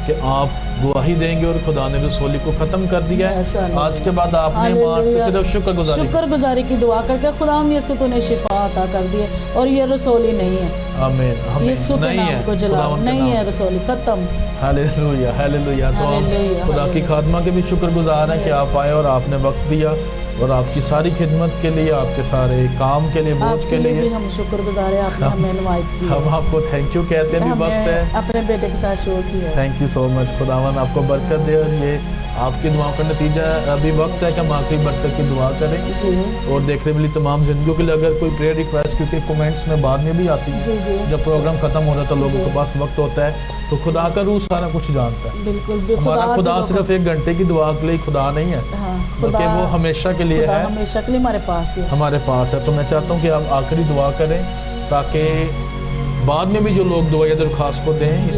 S1: कि आप गवाही देंगे, और खुदा ने रसोली को ख़त्म कर दिया है। आज के बाद आपने ईमान पे सिर्फ शुक्रगुजारी
S3: की दुआ करके खुदा हम यीशु को ने शिफा अता कर दी है, और ये रसोली नहीं है।
S1: आमीन।
S3: यीशु के नाम को जलाओ, नहीं है रसोली, खत्म।
S1: Hallelujah hallelujah. तो हम खुदा की खादमा के भी शुक्रगुजार हैं कि आप आए और आपने वक्त दिया, और आपकी सारी खिदमत के लिए, आपके सारे काम के लिए, बोझ के लिए
S3: भी हम शुक्रगुजार हैं। आपने हमें इनवाइट किया,
S1: हम आपको थैंक यू कहते हैं। वक्त है
S3: अपने बेटे के साथ शो किया।
S1: Thank you so much. खुदावन आपको बरकत दे, और ये आपकी दुआ का नतीजा है। अभी वक्त है कि हम आखिरी बरकत की दुआ करें, और देखने वाली तमाम जिंदगियों के लिए अगर कोई प्रेयर रिक्वेस्ट, क्योंकि कमेंट्स में बाद में भी आती है, जब प्रोग्राम खत्म हो जाता है लोगों के पास वक्त होता है, तो खुदा का रूह सारा कुछ जानता है।
S3: बिल्कुल।
S1: हमारा खुदा सिर्फ एक घंटे की दुआ के लिए खुदा नहीं है, बल्कि वो हमेशा के लिए है,
S3: हमेशा के लिए हमारे पास है।
S1: तो मैं चाहता हूँ कि आप आखिरी दुआ करें, ताकि बाद में भी जो लोग दुआ दरख्वास्त को दें इस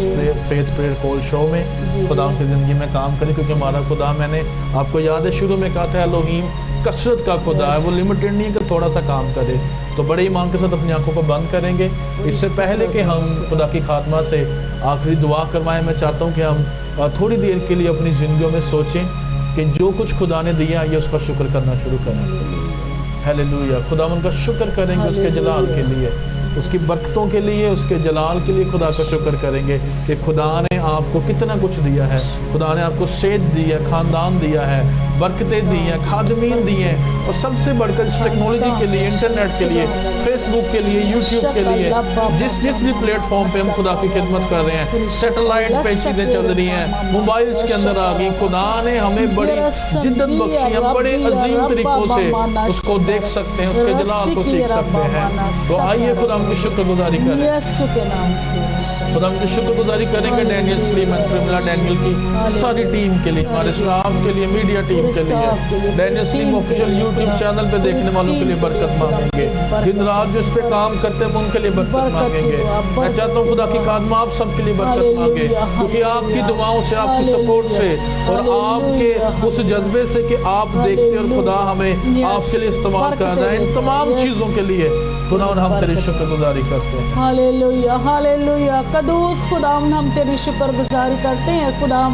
S1: फेथ प्रेयर कॉल शो में खुदा उनकी ज़िंदगी में काम करें। क्योंकि हमारा खुदा, मैंने आपको याद है शुरू में कहा था, एलोहीम कसरत का खुदा है, वो लिमिटेड नहीं है कि थोड़ा सा काम करे। तो बड़े ईमान के साथ अपनी आंखों को बंद करेंगे। इससे पहले कि हम खुदा की खात्मा से आखिरी दुआ करवाएं, मैं चाहता हूँ कि हम थोड़ी देर के लिए अपनी ज़िंदगियों में सोचें कि जो कुछ खुदा ने दिया ये उसका शुक्र करना शुरू करें। हालेलुया, खुदा उनका शुक्र करेंगे उसके जलाल के लिए, उसकी बरकतों के लिए, उसके जलाल के लिए खुदा का शुक्र करेंगे कि खुदा ने आपको कितना कुछ दिया है। खुदा ने आपको सेहत दी है, खानदान दिया है, बरकतें दी हैं, खादमीन दी हैं, और सबसे बढ़कर इस टेक्नोलॉजी के लिए, इंटरनेट के लिए, फेसबुक के लिए, यूट्यूब के लिए, जिस भी प्लेटफॉर्म पे हम खुदा की खिदमत कर रहे हैं, सैटेलाइट पे चीज़ें चल रही हैं, मोबाइल्स के अंदर आ गई। खुदा ने हमें बड़ी जिद्दत बख्शी, हम बड़े अजीम तरीकों से उसको देख सकते हैं, उसके जलाल को सीख सकते हैं। तो आइए खुदा की शुक्रगुजारी करें, खुदा की शुक्रगुजारी करेंगे डैनियल स्लीम एंड प्रिमिला डैनियल की सारी टीम के लिए, हमारे स्टाफ के लिए, मीडिया टीम के लिए, Daniel slim official YouTube channel पे देखने वालों के लिए बरकत मांगेंगे, दिन रात जो इस पे काम करते हैं उनके लिए बरकत मांगेंगे। मैं चाहता हूँ खुदा की खात्मा आप सबके लिए बरकत मांगे, क्योंकि आपकी दुआओं से, आपकी सपोर्ट से और आपके उस जज्बे से कि आप देखते और खुदा हमें आपके लिए इस्तेमाल कर रहा है, इन तमाम चीज़ों के लिए खुदा हम तेरी शुक्रगुजारी करते हैं।
S3: हालेलुया, हालेलुया, कदूस खुदा हम तेरी शुक्रगुजारी करते हैं। खुदा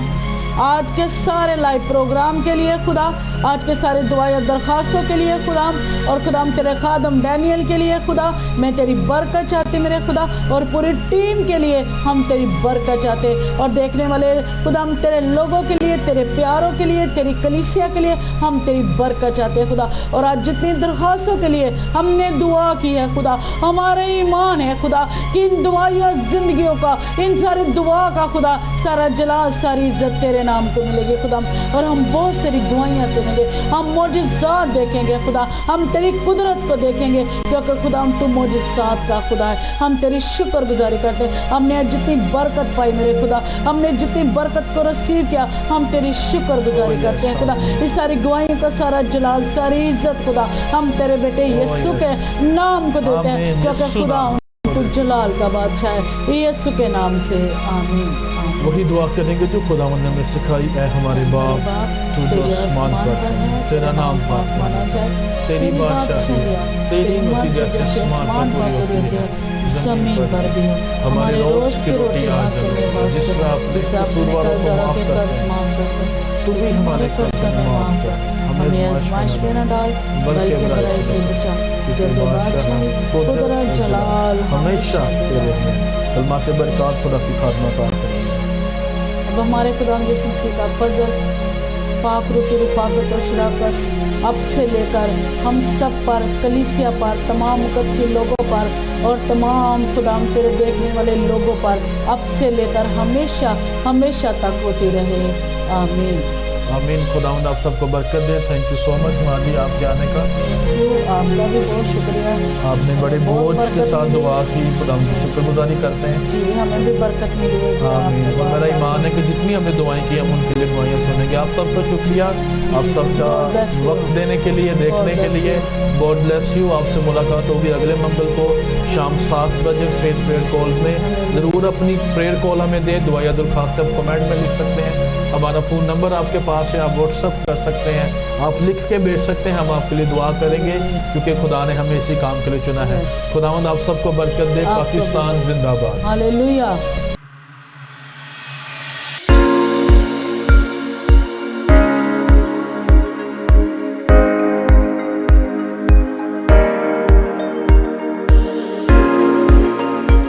S3: आज के सारे लाइव प्रोग्राम के लिए खुदा, आज के सारे दुआ या दरख्वास्तों के लिए खुदा, और खुदा तेरे खादम डैनियल के लिए खुदा मैं तेरी बरकत चाहती मेरे खुदा, और पूरी टीम के लिए हम तेरी बरकत चाहते, और देखने वाले खुदा हम तेरे लोगों के लिए, तेरे प्यारों के लिए, तेरी कलीसिया के लिए हम तेरी बरकत चाहते हैं खुदा। और आज जितनी दरख्वास्तों के लिए हमने दुआ की है खुदा, हमारे ईमान है खुदा कि इन दुआया जिंदगियों का, इन सारी दुआ का खुदा सारा जलाल, सारी इज्जत तेरे नाम को मिलेगी खुदा, और हम बहुत सारी दुआएं सुनेंगे, हम मौजज़ात देखेंगे खुदा, हम तेरी कुदरत को देखेंगे, क्योंकि खुदा हम तू मौजज़ात का खुदा है। हम तेरी शुक्रगुजारी करते हैं, हमने जितनी बरकत पाई मेरे खुदा, हमने जितनी बरकत को रिसीव किया, हम तेरी शुक्रगुजारी करते हैं खुदा। इस सारी दुआओं का सारा जलाल, सारी इज्जत खुदा हम तेरे बेटे यीशु के नाम को देते हैं, क्योंकि खुदा तू जलाल का बादशाह है, यीशु के नाम से आमीन।
S1: वही दुआ करेंगे जो खुदा ने हमें सिखाई है, हमारे बाप तू जो आसमान पर है, तेरा नाम पाक माना जाए, तेरी बादशाही, तेरी मर्जी जैसे आसमान पर पूरी होती है जमीन पर भी। हमारे रोज की रोटी आज हमें, जिस पर अपने कसूरवारों को माफ कर, तू भी हमारे कर्ज माफ कर, हमें आजमाइश में न डाल बल्कि बुराई से बचा, क्योंकि बादशाही, कुदरत, जलाल हमेशा तेरे हैं। कलमा से बरकत खुदा की खात्मा का करें।
S3: अब हमारे खुदा यीशु मसीह का फजल, पाक रूह की रफ़ाकत और शराकत अब से लेकर हम सब पर, कलीसिया पर, तमाम मुकद्दसी लोगों पर और तमाम खुदा तेरे देखने वाले लोगों पर अब से लेकर हमेशा हमेशा तक होती रहे, आमीन।
S1: आमीन। खुदावंद आप सबको बरकत दे। थैंक यू सो मच माजी आपके आने का।
S3: आपका भी बहुत शुक्रिया।
S1: आपने बड़े बोझ के साथ दुआ की, खुदावंद की शुक्रगुजारी करते हैं।
S3: जी हमें भी बरकत मिली है।
S1: आमीन। और मेरा ईमान है कि जितनी हमने दुआएं की हम उनके लिए दुआएं सुनेंगे। आप सबका शुक्रिया, आप सबका वक्त देने के लिए, देखने के लिए। God bless you. आपसे मुलाकात होगी अगले मंगल को शाम 7 बजे फेथ प्रेयर कॉल में। ज़रूर अपनी प्रेयर कॉल हमें दे, दुआ या दरख्वास्त आप कमेंट में लिख सकते हैं। हमारा फ़ोन नंबर आपके पास है, आप व्हाट्सअप कर सकते हैं, आप लिख के भेज सकते हैं। हम आपके लिए दुआ करेंगे क्योंकि खुदा ने हमें इसी काम के लिए चुना है। खुदावंद आप सबको बरकत दे। पाकिस्तान जिंदाबाद।
S3: हालेलुया।